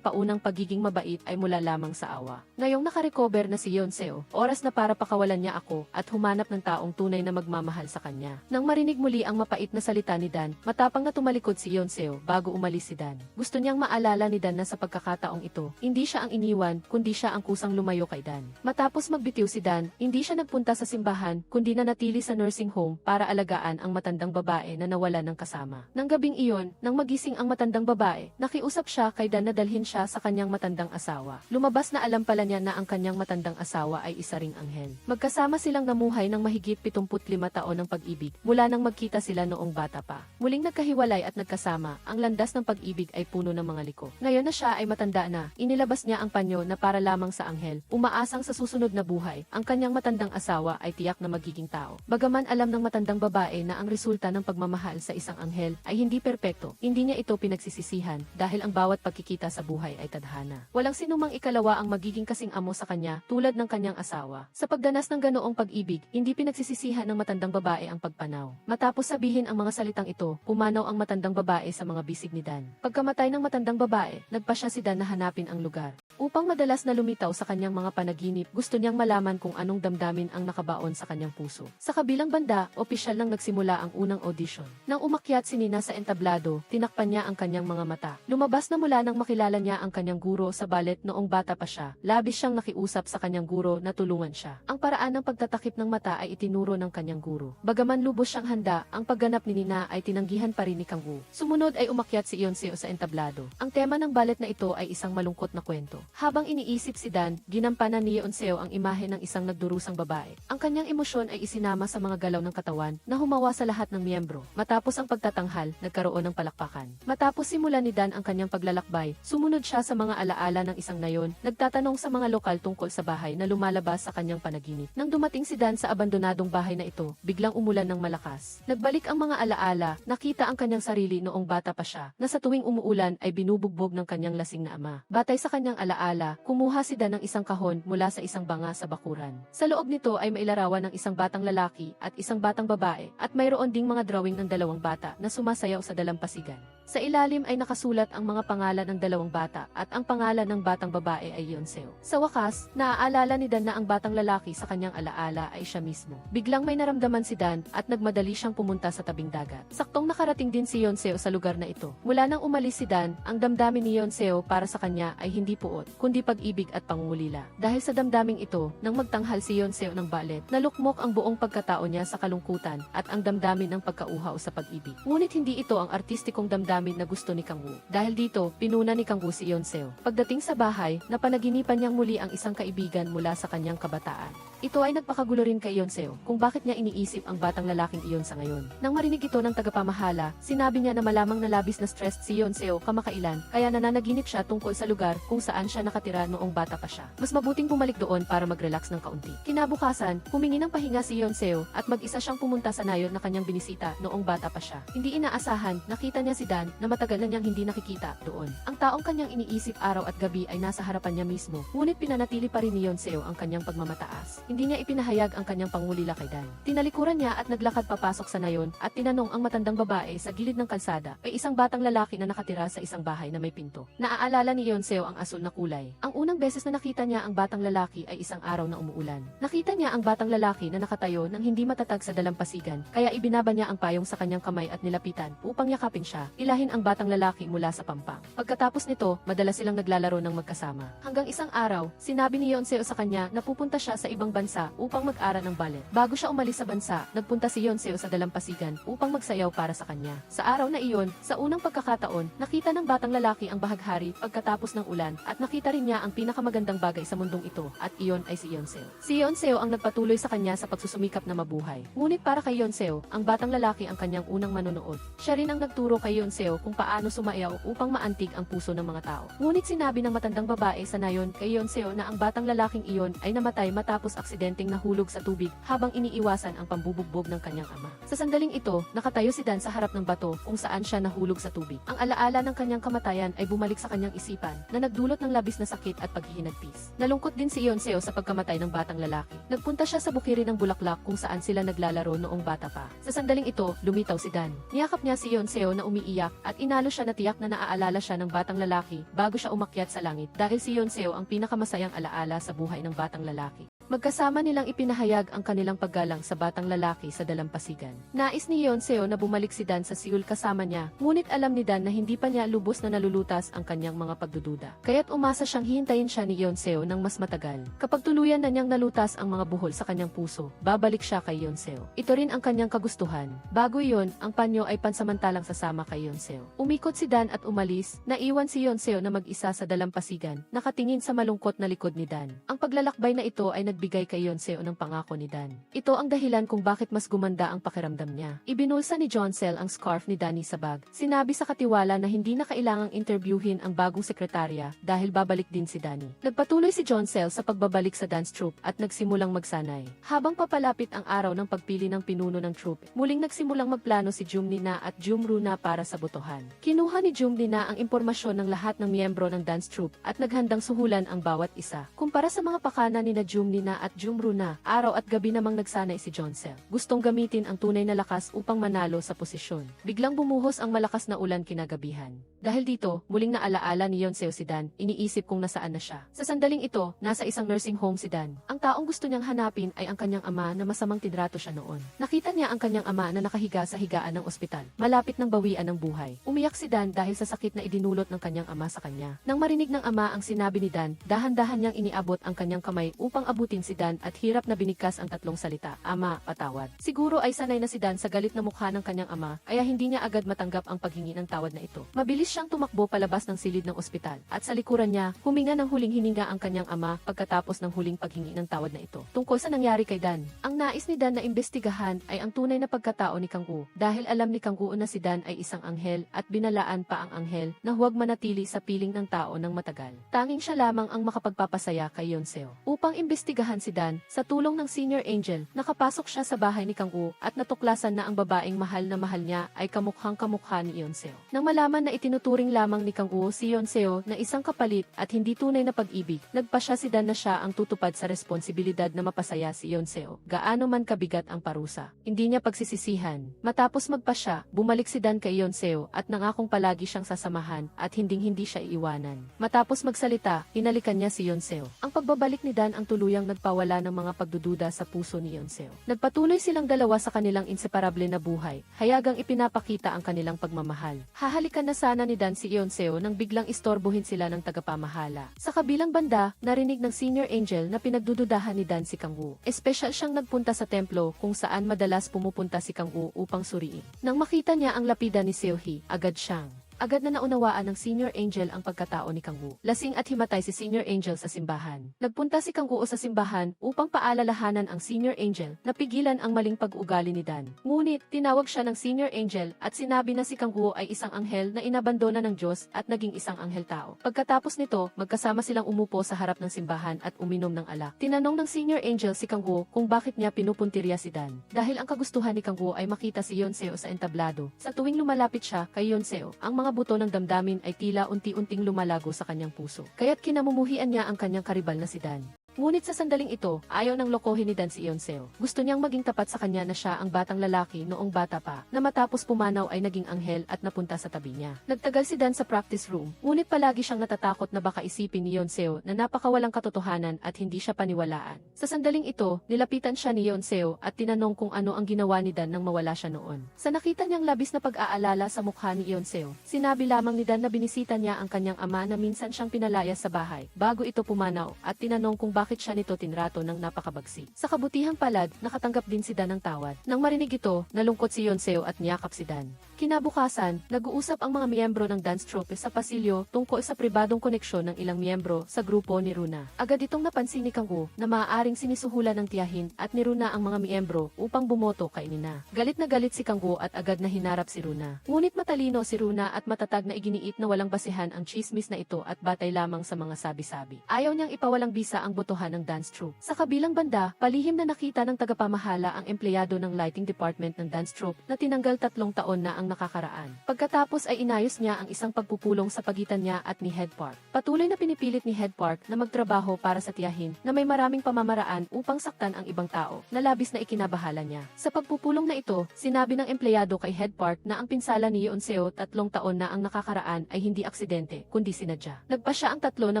paunang pagiging mabait ay mula lamang sa awa. Ngayong nakarecover na si Yonseo, oras na para pakawalan niya ako at humanap ng taong tunay na magmamahal sa kanya. Nang marinig muli ang mapait na salita ni Dan, matapang na tumalikod si Yonseo bago umalis si Dan. Gusto niyang maalala ni Dan na sa pagkakataong ito, hindi siya ang iniwan, kundi siya ang kusang lumayo kay Dan. Matapos magbitiw si Dan, hindi siya nagpunta sa simbahan, kundi nanatili sa nursing home para alagaan ang matandang babae na nawala ng kasama. Nang gabing iyon, nang magising ang matandang babae, nakiusap siya kay Dan na dalhin siya sa kanyang matandang asawa. Lumabas na alam pala niya na ang kanyang matandang asawa ay isa ring anghel. Magkasama silang namuhay ng mahigit 75 taon ng pag-ibig, mula nang magkita sila noong bata pa. Muling nagkahiwalay at nagkasama, ang landas ng pag-ibig ay puno ng mga liko. Ngayon na siya ay matanda na, inilabas niya ang panyo na para lamang sa anghel, umaasang sa susunod na buhay, ang kanyang matandang asawa ay tiyak na magiging tao. Bagaman alam ng matandang babae na ang resulta ng pagmamahal sa isang anghel ay hindi perpekto, hindi niya ito pinagsisisihan dahil ang bawat pagkikita sa buhay ay tadhana. Walang sinumang ikalawa ang magiging kasing amo sa kanya tulad ng kanyang asawa. Sa pagdanas ng ganoong pag-ibig, hindi pinagsisisihan ng matandang babae ang pagpanaw. Matapos sabihin ang mga salitang ito, pumanaw ang matandang babae sa mga bisig ni Dan. Pagkamatay ng matandang babae, nagpasya si Dan na hanapin ang lugar. Upang madalas na lumitaw sa kanyang mga panaginip, gusto niyang malaman kung anong damdamin ang nakabaon sa kanyang puso. Sa kabilang banda, opisyal nang nagsimula ang unang audition. Nang umakyat si Nina sa entablado, tinakpan niya ang kanyang mga mata. Lumabas na mula nang makilala niya ang kanyang guro sa ballet noong bata pa siya. Labis siyang nakiusap sa kanyang guro na tulungan siya. Ang paraan ng pagtatakip ng mata ay itinuro ng kanyang guro. Bagaman lubos siyang handa, ang pagganap ni Nina ay tinanggihan pa rin ni Kang-woo. Sumunod ay umakyat si Yonseo sa entablado. Ang tema ng ballet na ito ay isang malungkot na kwento. Habang iniisip si Dan, ginampanan ni Yonseo ang imahe ng isang nagdurusang babae. Ang kanyang emosyon ay isinama sa mga galaw ng katawan na humawa sa lahat ng miyembro. Matapos ang pagtatanghal, nagkaroon ng palakpakan. Matapos simulan ni Dan ang kanyang paglalakbay, sumunod siya sa mga alaala ng isang nayon, nagtatanong sa mga lokal tungkol sa bahay na lumalabas sa kanyang panaginip. Nang dumating si Dan sa abandonadong bahay na ito, biglang umulan ng malakas. Nagbalik ang mga alaala, nakita ang kanyang sarili noong bata pa siya, na sa tuwing umuulan ay binubugbog ng kanyang lasing na ama. Batay sa kanyang alaala, kumuha si Dan ng isang kahon mula sa isang banga sa bakuran. Sa loob nito ay mailarawan ng isang batang lalaki at isang batang babae at mayroon ding mga drawing ng dalawang bata na sumasayaw sa dalampasigan. Sa ilalim ay nakasulat ang mga pangalan ng dalawang bata at ang pangalan ng batang babae ay Yonseo. Sa wakas, naaalala ni Dan na ang batang lalaki sa kanyang alaala ay siya mismo. Biglang may naramdaman si Dan at nagmadali siyang pumunta sa tabing dagat. Saktong nakarating din si Yonseo sa lugar na ito. Mula nang umalis si Dan, ang damdamin ni Yonseo para sa kanya ay hindi puot, kundi pag-ibig at pangungulila. Dahil sa damdaming ito, nang magtanghal si Yonseo ng ballet, nalukmok ang buong pagkatao niya sa kalungkutan at ang damdamin ng pagkauhaw sa pag-ibig. Ngunit hindi ito ang artistikong damdamin damdamin na gusto ni Kang Woo. Dahil dito, pinuna ni Kang Woo si Yeonseo. Pagdating sa bahay, napanaginipan niyang muli ang isang kaibigan mula sa kanyang kabataan. Ito ay nagpakagulo rin kay Yeonseo kung bakit niya iniisip ang batang lalaking iyon sa ngayon. Nang marinig ito ng tagapamahala, sinabi niya na malamang na labis na stressed si Yeonseo kamakailan, kaya nananaginip siya tungkol sa lugar kung saan siya nakatira noong bata pa siya. Mas mabuting bumalik doon para mag-relax ng kaunti. Kinabukasan, humingi ng pahinga si Yeonseo at mag-isa siyang pumunta sa nayon na kanyang binisita noong bata pa siya. Hindi inaasahan, nakita niya si Dan na matagal na niyang hindi nakikita doon. Ang taong kanyang iniisip araw at gabi ay nasa harapan niya mismo, ngunit pinanatili pa rin ni Yeonseo ang kanyang pagmamataas. Hindi niya ipinahayag ang kanyang pangulila kay Dan. Tinalikuran niya at naglakad papasok sa nayon at tinanong ang matandang babae sa gilid ng kalsada, ay isang batang lalaki na nakatira sa isang bahay na may pinto. Naaalala ni Yeonseo ang asul na kulay. Ang unang beses na nakita niya ang batang lalaki ay isang araw na umuulan. Nakita niya ang batang lalaki na nakatayo ng hindi matatag sa dalampasigan, kaya ibinaba niya ang payong sa kanyang kamay at nilapitan upang yakapin siya, ilahin ang batang lalaki mula sa pampang. Pagkatapos nito, madalas silang naglalaro ng magkasama. Hanggang isang araw, sinabi ni Yeonseo sa kanya na pupunta siya sa ibang bansa upang mag-aral ng ballet. Bago siya umalis sa bansa, nagpunta si Yeonseo sa dalampasigan upang magsayaw para sa kanya. Sa araw na iyon, sa unang pagkakataon, nakita ng batang lalaki ang bahaghari pagkatapos ng ulan at nakita rin niya ang pinakamagandang bagay sa mundong ito at iyon ay si Yeonseo. Si Yeonseo ang nagpatuloy sa kanya sa pagsusumikap na mabuhay. Ngunit para kay Yeonseo, ang batang lalaki ang kanyang unang manonood. Siya rin ang nagturo kay Yeonseo kung paano sumayaw upang maantig ang puso ng mga tao. Ngunit sinabi ng matandang babae sa nayon kay Yeonseo na ang batang lalaking iyon ay namatay matapos aksidenteng nahulog sa tubig habang iniiwasan ang pambubugbog ng kanyang ama. Sa sandaling ito, nakatayo si Dan sa harap ng bato kung saan siya nahulog sa tubig. Ang alaala ng kanyang kamatayan ay bumalik sa kanyang isipan na nagdulot ng labis na sakit at paghihinagpis. Nalungkot din si Yeonseo sa pagkamatay ng batang lalaki. Nagpunta siya sa bukirin ng bulaklak kung saan sila naglalaro noong bata pa. Sa sandaling ito, lumitaw si Dan. Niyakap niya si Yeonseo na umiiyak at inalo siya na tiyak na naaalala siya ng batang lalaki bago siya umakyat sa langit dahil si Yeonseo ang pinakamasayang alaala sa buhay ng batang lalaki. Magkasama nilang ipinahayag ang kanilang paggalang sa batang lalaki sa dalampasigan. Nais ni Yeonseo na bumalik si Dan sa Seoul kasama niya, ngunit alam ni Dan na hindi pa niya lubos na nalulutas ang kanyang mga pagdududa. Kaya't umasa siyang hihintayin siya ni Yeonseo ng mas matagal. Kapag tuluyan na niyang nalutas ang mga buhol sa kanyang puso, babalik siya kay Yeonseo. Ito rin ang kanyang kagustuhan. Bago iyon, ang panyo ay pansamantalang sasama kay Yeonseo. Umikot si Dan at umalis, naiwan si Yeonseo na mag-isa sa dalampasigan, nakatingin sa malungkot na likod ni Dan. Ang paglalakbay na ito ay nagbigay kay Yeonseo ng pangako ni Dan. Ito ang dahilan kung bakit mas gumanda ang pakiramdam niya. Ibinulsa ni Jeonseo ang scarf ni Danny sa bag. Sinabi sa katiwala na hindi na kailangang interviewin ang bagong sekretarya dahil babalik din si Danny. Nagpatuloy si Jeonseo sa pagbabalik sa dance troupe at nagsimulang magsanay. Habang papalapit ang araw ng pagpili ng pinuno ng troupe, muling nagsimulang magplano si Jumnina at Jumruna para sa botohan. Kinuha ni Jumnina ang impormasyon ng lahat ng miyembro ng dance troupe at naghandang suhulan ang bawat isa. Kumpara sa mga pakana ni Jumnina at Jumruna, araw at gabi namang nagsanay si Jeonseo. Gustong gamitin ang tunay na lakas upang manalo sa posisyon. Biglang bumuhos ang malakas na ulan kinagabihan. Dahil dito, muling naalaala ni Yeonseo si Dan, iniisip kung nasaan na siya. Sa sandaling ito, nasa isang nursing home si Dan. Ang taong gusto niyang hanapin ay ang kanyang ama na masamang tinrato siya noon. Nakita niya ang kanyang ama na nakahiga sa higaan ng ospital, malapit ng bawian ng buhay. Umiyak si Dan dahil sa sakit na idinulot ng kanyang ama sa kanya. Nang marinig ng ama ang sinabi ni Dan, dahan-dahan niyang iniabot ang kanyang kamay upang abutin si Dan at hirap na binigkas ang tatlong salita, "Ama, patawad." Siguro ay sanay na si Dan sa galit na mukha ng kanyang ama, kaya hindi niya agad matanggap ang paghingi ng tawad na ito. Mabilis siyang tumakbo palabas ng silid ng ospital, at sa likuran niya, huminga ng huling hininga ang kanyang ama pagkatapos ng huling paghingi ng tawad na ito. Tungkol sa nangyari kay Dan, ang nais ni Dan na imbestigahan ay ang tunay na pagkatao ni Kang Woo, dahil alam ni Kang Woo na si Dan ay isang anghel at binalaan pa ang anghel na huwag manatili sa piling ng tao ng matagal. Tanging siya lamang ang makapagpapasaya kay Yeonseo. Upang imbestigahan si Dan, sa tulong ng senior angel, nakapasok siya sa bahay ni Kang Woo at natuklasan na ang babaeng mahal na mahal niya ay kamukhang-kamukha ni Yeonseo. Nang malaman na itinuturing lamang ni Kang Woo si Yeonseo na isang kapalit at hindi tunay na pag-ibig, nagpasya si Dan na siya ang tutupad sa responsibilidad na mapasaya si Yeonseo. Gaano man kabigat ang parusa, hindi niya pagsisisihan. Matapos magpasya, bumalik si Dan kay Yeonseo at nangakong palagi siyang sasamahan at hinding-hindi siya iiwanan. Matapos magsalita, hinalikan niya si Yeonseo. Ang pagbabalik ni Dan ang tuluyang nagpawala ng mga pagdududa sa puso ni Yeonseo. Nagpatuloy silang dalawa sa kanilang inseparable na buhay, hayagang ipinapakita ang kanilang pagmamahal. Hahalikan na sana ni Dan si Yeonseo nang biglang istorbohin sila ng tagapamahala. Sa kabilang banda, narinig ng senior angel na pinagdududahan ni Dan si Kang Woo. Espesyal siyang nagpunta sa templo kung saan madalas pumupunta si Kang Woo upang suriin. Nang makita niya ang lapida ni Seohee, agad siyang Agad na naunawaan ng Senior Angel ang pagkatao ni Kang Woo. Lasing at himatay si Senior Angel sa simbahan. Nagpunta si Kang Woo sa simbahan upang paalalahanan ang Senior Angel na pigilan ang maling pag-ugali ni Dan. Ngunit, tinawag siya ng Senior Angel at sinabi na si Kang Woo ay isang anghel na inabandona ng Diyos at naging isang anghel tao. Pagkatapos nito, magkasama silang umupo sa harap ng simbahan at uminom ng alak. Tinanong ng Senior Angel si Kang Woo kung bakit niya pinupuntirya si Dan. Dahil ang kagustuhan ni Kang Woo ay makita si Yeonseo sa entablado. Sa tuwing lumalapit siya kay Yeonseo, ang mga buto ng damdamin ay tila unti-unting lumalago sa kanyang puso. Kaya't kinamumuhian niya ang kanyang karibal na si Dan. Ngunit sa sandaling ito, ayaw nang lokohin ni Dan si Yeonseo. Gusto niyang maging tapat sa kanya na siya ang batang lalaki noong bata pa, na matapos pumanaw ay naging anghel at napunta sa tabi niya. Nagtagal si Dan sa practice room, ngunit palagi siyang natatakot na baka isipin ni Yeonseo na napakawalang katotohanan at hindi siya paniwalaan. Sa sandaling ito, nilapitan siya ni Yeonseo at tinanong kung ano ang ginawa ni Dan nang mawala siya noon. Sa nakita niyang labis na pag-aalala sa mukha ni Yeonseo, sinabi lamang ni Dan na binisita niya ang kanyang ama na minsan siyang pinalaya sa bahay, bago ito pumanaw, at tinanong kung bakit siya nito tinrato ng napakabagsik. Sa kabutihang palad, nakatanggap din si Dan ng tawad. Nang marinig ito, nalungkot si Yeonseo at niyakap si Dan. Kinabukasan, nag-uusap ang mga miyembro ng dance troupe sa pasilyo tungkol sa pribadong koneksyon ng ilang miyembro sa grupo ni Runa. Agad itong napansin ni Kang Woo na maaaring sinisuhulan ng tiyahin at ni Runa ang mga miyembro upang bumoto kay Nina. Galit na galit si Kang Woo at agad na hinarap si Runa. Ngunit matalino si Runa at matatag na iginiit na walang basihan ang chismis na ito at batay lamang sa mga sabi-sabi. Ayaw niyang ipawalang bisa ang botohan ng dance troupe. Sa kabilang banda, palihim na nakita ng tagapamahala ang empleyado ng lighting department ng dance troupe na tinanggal 3 taon na ang nakakaraan. Pagkatapos ay inayos niya ang isang pagpupulong sa pagitan niya at ni Head Park. Patuloy na pinipilit ni Head Park na magtrabaho para sa tiyahin na may maraming pamamaraan upang saktan ang ibang tao na labis na ikinabahala niya. Sa pagpupulong na ito, sinabi ng empleyado kay Head Park na ang pinsala ni Yeonseo 3 taon na ang nakakaraan ay hindi aksidente kundi sinadya. Nagpa siya ang tatlo na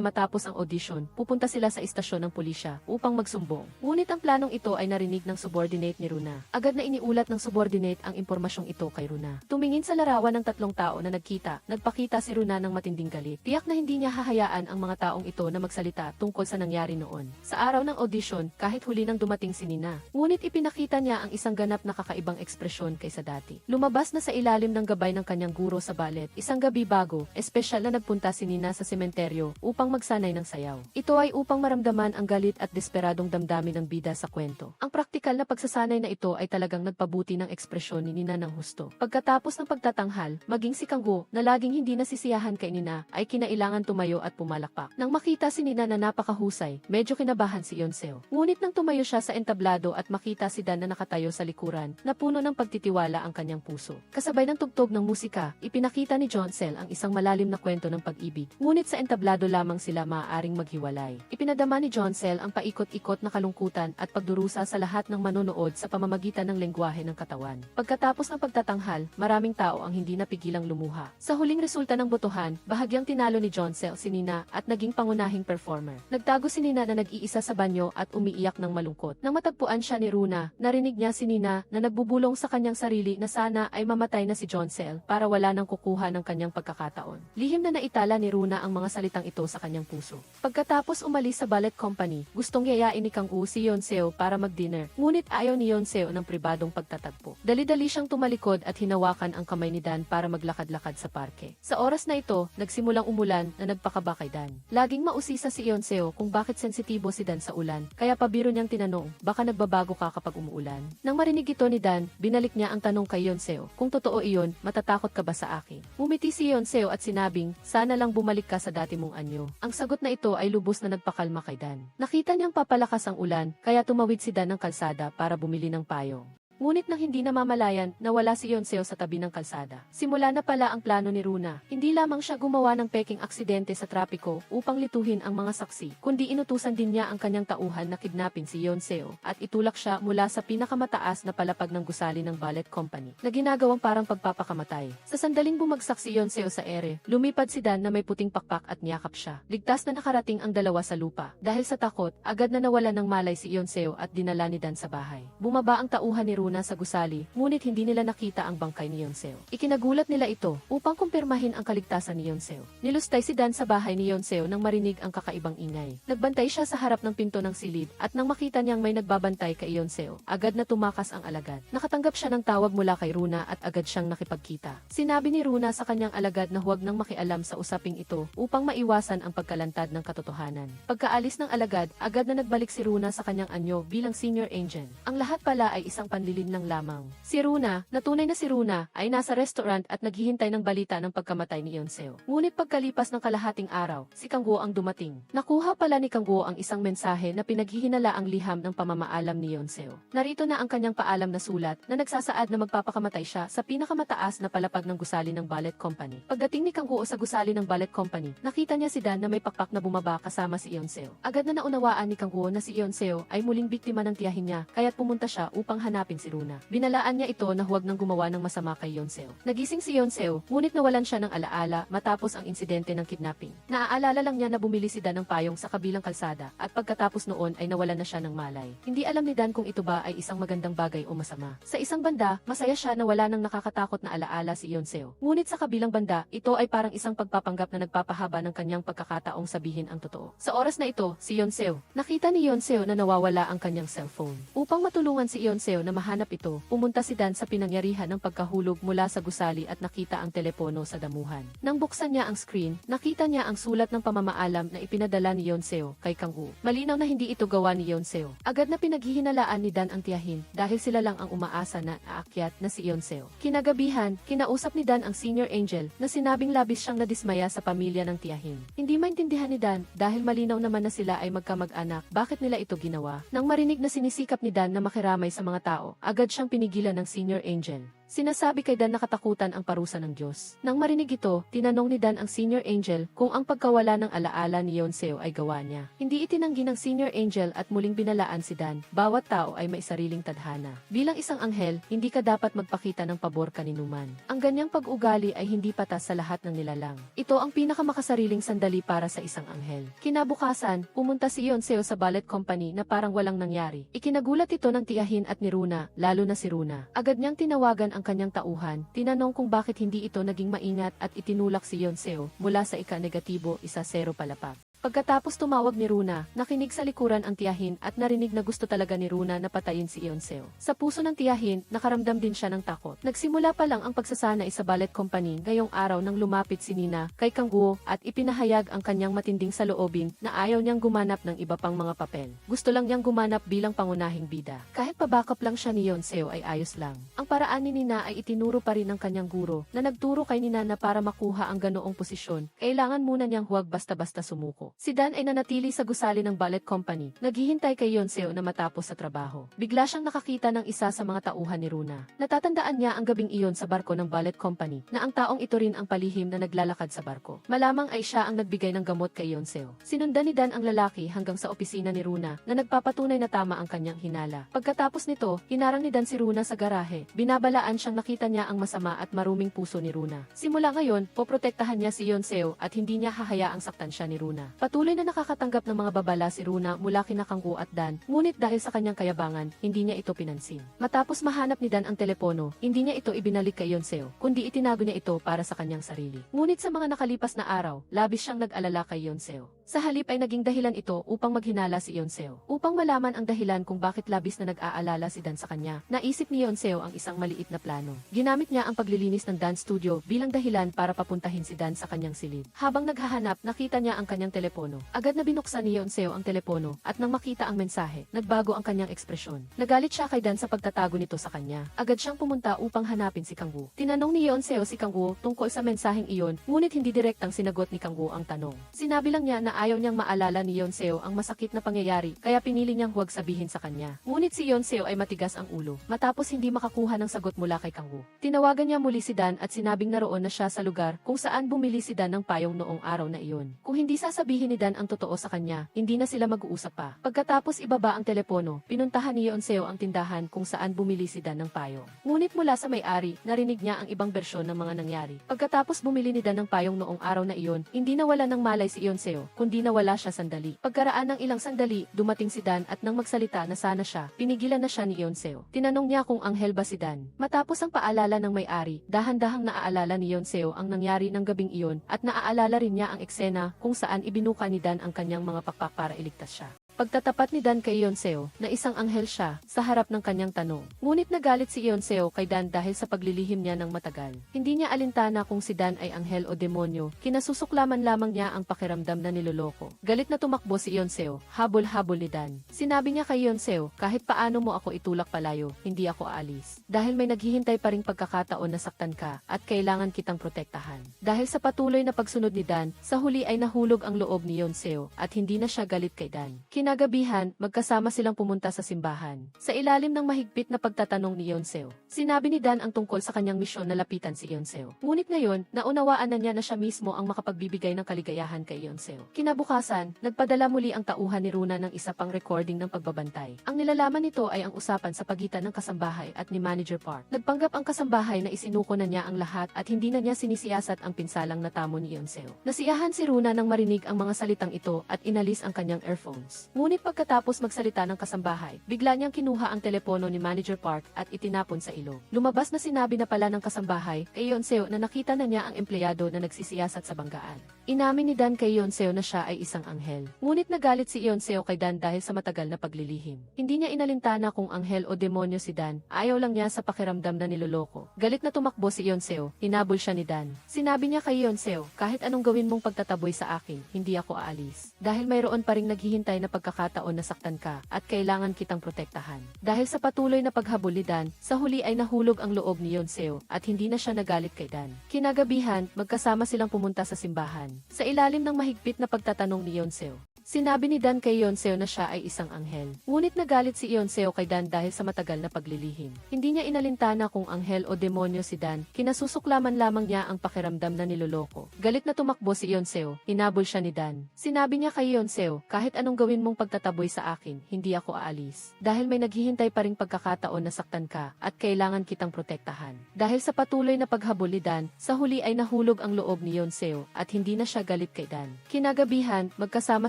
matapos ang audition, pupunta sila sa istasyon ng pulisya upang magsumbong. Ngunit ang planong ito ay narinig ng subordinate ni Runa. Agad na iniulat ng subordinate ang impormasyong ito kay Runa. Tumingin sa larawan ng 3 tao na nagpakita si Runa ng matinding galit. Tiyak na hindi niya hahayaan ang mga taong ito na magsalita tungkol sa nangyari noon. Sa araw ng audition, kahit huli nang dumating si Nina, ngunit ipinakita niya ang isang ganap na kakaibang ekspresyon kaysa dati. Lumabas na sa ilalim ng gabay ng kanyang guro sa ballet, isang gabi bago, espesyal na nagpunta si Nina sa sementeryo upang magsanay ng sayaw. Ito ay upang maramdaman ang galit at desperadong damdamin ng bida sa kwento. Ang praktikal na pagsasanay na ito ay talagang nagpabuti ng ekspresyon ni Nina ng husto. Pagkatapos ng pagtatanghal, maging si Kang Woo, na laging hindi nasisiyahan kay Nina, ay kinailangan tumayo at pumalakpak. Nang makita si Nina na napakahusay, medyo kinabahan si Yeonseo. Ngunit nang tumayo siya sa entablado at makita si Dan na nakatayo sa likuran, napuno ng pagtitiwala ang kanyang puso. Kasabay ng tugtog ng musika, ipinakita ni Jeonseo ang isang malalim na kwento ng pag-ibig. Ngunit sa entablado lamang sila maaaring maghiwalay. Ipinadama ni Jeonseo ang paikot-ikot na kalungkutan at pagdurusa sa lahat ng manonood sa pamamagitan ng lengguwahe ng katawan. Pagkatapos ng pagtatanghal, maraming tao ang hindi napigilang lumuha. Sa huling resulta ng botohan, bahagyang tinalo ni Jeonseo si Nina at naging pangunahing performer. Nagtago si Nina na nag-iisa sa banyo at umiiyak ng malungkot. Nang matagpuan siya ni Runa, narinig niya si Nina na nagbubulong sa kanyang sarili na sana ay mamatay na si Jeonseo para wala nang kukuha ng kanyang pagkakataon. Lihim na naitala ni Runa ang mga salitang ito sa kanyang puso. Pagkatapos umalis sa ballet company, gustong yayain ni Kang Woo si Yeonseo para mag-dinner, ngunit ayaw ni Yeonseo ng pribadong pagtatagpo. Dali-dali siyang tumalikod at hinawakan ang kamay ni Dan para maglakad-lakad sa parke. Sa oras na ito, nagsimulang umulan na nagpakaba kay Dan. Laging mausisa si Yeonseo kung bakit sensitibo si Dan sa ulan, kaya pabiro niyang tinanong, baka nagbabago ka kapag umuulan? Nang marinig ito ni Dan, binalik niya ang tanong kay Yeonseo, kung totoo iyon, matatakot ka ba sa akin? Umiti si Yeonseo at sinabing, sana lang bumalik ka sa dati mong anyo. Ang sagot na ito ay lubos na nagpakalma kay Dan. Nakita niyang papalakas ang ulan, kaya tumawid si Dan ng kalsada para bumili ng payong. Ngunit nang hindi namamalayan, nawala si Yeonseo sa tabi ng kalsada. Simula na pala ang plano ni Runa. Hindi lamang siya gumawa ng peking aksidente sa trapiko upang lituhin ang mga saksi, kundi inutusan din niya ang kanyang tauhan na kidnapin si Yeonseo at itulak siya mula sa pinakamataas na palapag ng gusali ng ballet company na ginagawang parang pagpapakamatay. Sa sandaling bumagsak si Yeonseo sa ere, lumipad si Dan na may puting pakpak at niyakap siya. Ligtas na nakarating ang dalawa sa lupa. Dahil sa takot, agad na nawala ng malay si Yeonseo at dinala ni Dan sa bahay. Bumaba ang tauhan ni Runa Runa sa gusali, ngunit hindi nila nakita ang bangkay ni Yonseo. Ikinagulat nila ito upang kumpirmahin ang kaligtasan ni Yonseo. Nilustay si Dan sa bahay ni Yonseo nang marinig ang kakaibang ingay. Nagbantay siya sa harap ng pinto ng silid at nang makita niyang may nagbabantay kay Yonseo, agad na tumakas ang alagad. Nakatanggap siya ng tawag mula kay Runa at agad siyang nakipagkita. Sinabi ni Runa sa kanyang alagad na huwag nang makialam sa usaping ito upang maiwasan ang pagkalantad ng katotohanan. Pagkaalis ng alagad, agad na nagbalik si Runa sa kanyang anyo bilang senior agent. Ang lahat pala ay isang panlilinlang lamang. Si Runa, na tunay na si Runa, ay nasa restaurant at naghihintay ng balita ng pagkamatay ni Yonseo. Ngunit pagkalipas ng kalahating araw, si Kang Guo ang dumating. Nakuha pala ni Kang Guo ang isang mensahe na pinaghihinala ang liham ng pamamaalam ni Yonseo. Narito na ang kanyang paalam na sulat na nagsasaad na magpapakamatay siya sa pinakamataas na palapag ng gusali ng ballet company. Pagdating ni Kang Guo sa gusali ng ballet company, nakita niya si Dan na may pakpak na bumaba kasama si Yonseo. Agad na naunawaan ni Kang Guo na si Yonseo ay muling biktima ng tiyahin niya, kaya't pumunta siya upang hanapin si Runa. Binalaan niya ito na huwag nang gumawa ng masama kay Yonseo. Nagising si Yonseo, ngunit nawalan siya ng alaala matapos ang insidente ng kidnapping. Naaalala lang niya na bumili si Dan ng payong sa kabilang kalsada at pagkatapos noon ay nawalan na siya ng malay. Hindi alam ni Dan kung ito ba ay isang magandang bagay o masama. Sa isang banda, masaya siya na wala nang nakakatakot na alaala si Yonseo. Ngunit sa kabilang banda, ito ay parang isang pagpapanggap na nagpapahaba ng kanyang pagkakataong sabihin ang totoo. Sa oras na ito, si Yonseo, nakita ni Yonseo na nawawala ang kanyang cellphone. Upang matulungan si Yonseo na mahanap ito, pumunta si Dan sa pinangyarihan ng pagkahulog mula sa gusali at nakita ang telepono sa damuhan. Nang buksan niya ang screen, nakita niya ang sulat ng pamamaalam na ipinadala ni Yonseo kay Kang Guo. Malinaw na hindi ito gawa ni Yonseo. Agad na pinaghihinalaan ni Dan ang tiyahin dahil sila lang ang umaasa na aakyat na si Yonseo. Kinagabihan, kinausap ni Dan ang senior angel na sinabing labis siyang nadismaya sa pamilya ng tiyahin. Hindi maintindihan ni Dan dahil malinaw naman na sila ay magkamag-anak, bakit nila ito ginawa? Nang marinig na sinisikap ni Dan na makiramay sa mga tao, agad siyang pinigilan ng senior angel. Sinasabi kay Dan na katakutan ang parusa ng Diyos. Nang marinig ito, tinanong ni Dan ang senior angel kung ang pagkawala ng alaala ni Yonseo ay gawa niya. Hindi itinanggi ng senior angel at muling binalaan si Dan, bawat tao ay may sariling tadhana. Bilang isang anghel, hindi ka dapat magpakita ng pabor kaninuman. Ang ganyang pag-ugali ay hindi patas sa lahat ng nilalang. Ito ang pinakamakasariling sandali para sa isang anghel. Kinabukasan, pumunta si Yonseo sa ballet company na parang walang nangyari. Ikinagulat ito ng tiyahin at ni Runa, lalo na si Runa. Agad niyang tinawagan ang kanyang tauhan, tinanong kung bakit hindi ito naging maingat at itinulak si Yonseo mula sa ika-negatibo 1-0 palapag. Pagkatapos tumawag ni Runa, nakinig sa likuran ang tiyahin at narinig na gusto talaga ni Runa na patayin si Yonseo. Sa puso ng tiyahin, nakaramdam din siya ng takot. Nagsimula pa lang ang pagsasanay sa ballet company ngayong araw nang lumapit si Nina kay Kang Guo at ipinahayag ang kanyang matinding saloobin na ayaw niyang gumanap ng iba pang mga papel. Gusto lang niyang gumanap bilang pangunahing bida. Kahit pabackup lang siya ni Yonseo ay ayos lang. Ang paraan ni Nina ay itinuro pa rin ng kanyang guro na nagturo kay Nina na para makuha ang ganoong posisyon, kailangan muna niyang huwag basta-basta sumuko. Si Dan ay nanatili sa gusali ng ballet company, naghihintay kay Yonseo na matapos sa trabaho. Bigla siyang nakakita ng isa sa mga tauhan ni Runa. Natatandaan niya ang gabing iyon sa barko ng ballet company, na ang taong ito rin ang palihim na naglalakad sa barko. Malamang ay siya ang nagbigay ng gamot kay Yonseo. Sinundan ni Dan ang lalaki hanggang sa opisina ni Runa na nagpapatunay na tama ang kanyang hinala. Pagkatapos nito, hinarang ni Dan si Runa sa garahe. Binabalaan siyang nakita niya ang masama at maruming puso ni Runa. Simula ngayon, poprotektahan niya si Yonseo at hindi niya hahayaang saktan siya ni Runa. Patuloy na nakakatanggap ng mga babala si Runa mula kina Kang Guo at Dan, ngunit dahil sa kanyang kayabangan, hindi niya ito pinansin. Matapos mahanap ni Dan ang telepono, hindi niya ito ibinalik kay Yonseo, kundi itinago niya ito para sa kanyang sarili. Ngunit sa mga nakalipas na araw, labis siyang nag-alala kay Yonseo. Sa halip ay naging dahilan ito upang maghinala si Yonseo. Upang malaman ang dahilan kung bakit labis na nag-aalala si Dan sa kanya, naisip ni Yonseo ang isang maliit na plano. Ginamit niya ang paglilinis ng dance studio bilang dahilan para papuntahin si Dan sa kanyang silid. Habang naghahanap, nakita niya ang kanyang telepono. Agad na binuksan ni Yonseo ang telepono at nang makita ang mensahe, nagbago ang kanyang ekspresyon. Nagalit siya kay Dan sa pagtatago nito sa kanya. Agad siyang pumunta upang hanapin si Kang Guo. Tinanong ni Yonseo si Kang Guo tungkol sa mensaheng iyon, ngunit hindi direktang sinagot ni Kang Guo ang tanong. Sinabi lang niya na ayaw niyang maalala ni Yonseo ang masakit na pangyayari, kaya pinili niyang huwag sabihin sa kanya. Ngunit si Yonseo ay matigas ang ulo, matapos hindi makakuha ng sagot mula kay Kang Guo. Tinawagan niya muli si Dan at sinabing naroon na siya sa lugar kung saan bumili si Dan ng payong noong araw na iyon. Kung hindi sasabihin sabihin ni Dan ang totoo sa kanya, hindi na sila mag-uusap pa. Pagkatapos ibaba ang telepono, pinuntahan ni Yeonseo ang tindahan kung saan bumili si Dan ng payo. Ngunit mula sa may-ari, narinig niya ang ibang bersyon ng mga nangyari. Pagkatapos bumili ni Dan ng payong noong araw na iyon, hindi nawala ng malay si Yeonseo, kundi nawala siya sandali. Pagkaraan ng ilang sandali, dumating si Dan at nang magsalita na sana siya, pinigilan na siya ni Yeonseo. Tinanong niya kung anghel ba si Dan. Matapos ang paalala ng may-ari, dahan-dahang naaalala ni Yeonseo ang nangyari ng gabing iyon at naaalala rin niya ang eksena kung saan ibinuka ni Dan ang kanyang mga pakpak para iligtas siya. Pagtatapat ni Dan kay Yeonseo na isang anghel siya sa harap ng kanyang tanong. Ngunit nagalit si Yeonseo kay Dan dahil sa paglilihim niya ng matagal. Hindi niya alintana kung si Dan ay anghel o demonyo, kinasusuklaman lamang niya ang pakiramdam na niloloko. Galit na tumakbo si Yeonseo, habol-habol ni Dan. Sinabi niya kay Yeonseo, kahit paano mo ako itulak palayo, hindi ako aalis. Dahil may naghihintay pa ring pagkakataon na saktan ka at kailangan kitang protektahan. Dahil sa patuloy na pagsunod ni Dan, sa huli ay nahulog ang loob ni Yeonseo at hindi na siya galit kay Dan. Kinagabihan, magkasama silang pumunta sa simbahan. Sa ilalim ng mahigpit na pagtatanong ni Yeonseo, sinabi ni Dan ang tungkol sa kanyang misyon na lapitan si Yeonseo. Ngunit ngayon, naunawaan na niya na siya mismo ang makapagbibigay ng kaligayahan kay Yeonseo. Kinabukasan, nagpadala muli ang tauhan ni Runa ng isa pang recording ng pagbabantay. Ang nilalaman nito ay ang usapan sa pagitan ng kasambahay at ni Manager Park. Nagpanggap ang kasambahay na isinuko na niya ang lahat at hindi na niya sinisiyasat ang pinsalang natamo ni Yeonseo. Nasiyahan si Runa nang marinig ang mga salitang ito at inalis ang kanyang earphones. Ngunit pagkatapos magsalita ng kasambahay, bigla niyang kinuha ang telepono ni Manager Park at itinapon sa ilog. Lumabas na sinabi na pala ng kasambahay kay Yeonseo na nakita na niya ang empleyado na nagsisiyasat sa banggaan. Inamin ni Dan kay Yeonseo na siya ay isang anghel. Ngunit nagalit si Yeonseo kay Dan dahil sa matagal na paglilihim. Hindi niya inalintana kung anghel o demonyo si Dan, ayaw lang niya sa pakiramdam na niloloko. Galit na tumakbo si Yeonseo, hinabol siya ni Dan. Sinabi niya kay Yeonseo, kahit anong gawin mong pagtataboy sa akin, hindi ako aalis. Dahil mayroon pa ring naghihintay na pagkakataon na saktan ka at kailangan kitang protektahan. Dahil sa patuloy na paghabol ni Dan, sa huli ay nahulog ang loob ni Yeonseo at hindi na siya nagalit kay Dan. Kinagabihan, magkasama silang pumunta sa simbahan. Sa ilalim ng mahigpit na pagtatanong ni Yeonseo, sinabi ni Dan kay Yeonseo na siya ay isang anghel. Ngunit nagalit si Yeonseo kay Dan dahil sa matagal na paglilihim. Hindi niya inalintana kung anghel o demonyo si Dan, kinasusuklaman lamang niya ang pakiramdam na niloloko. Galit na tumakbo si Yeonseo, hinabol siya ni Dan. Sinabi niya kay Yeonseo, kahit anong gawin mong pagtataboy sa akin, hindi ako aalis. Dahil may naghihintay pa ring pagkakataon na saktan ka at kailangan kitang protektahan. Dahil sa patuloy na paghabol ni Dan, sa huli ay nahulog ang loob ni Yeonseo at hindi na siya galit kay Dan. Kinagabihan, magkasama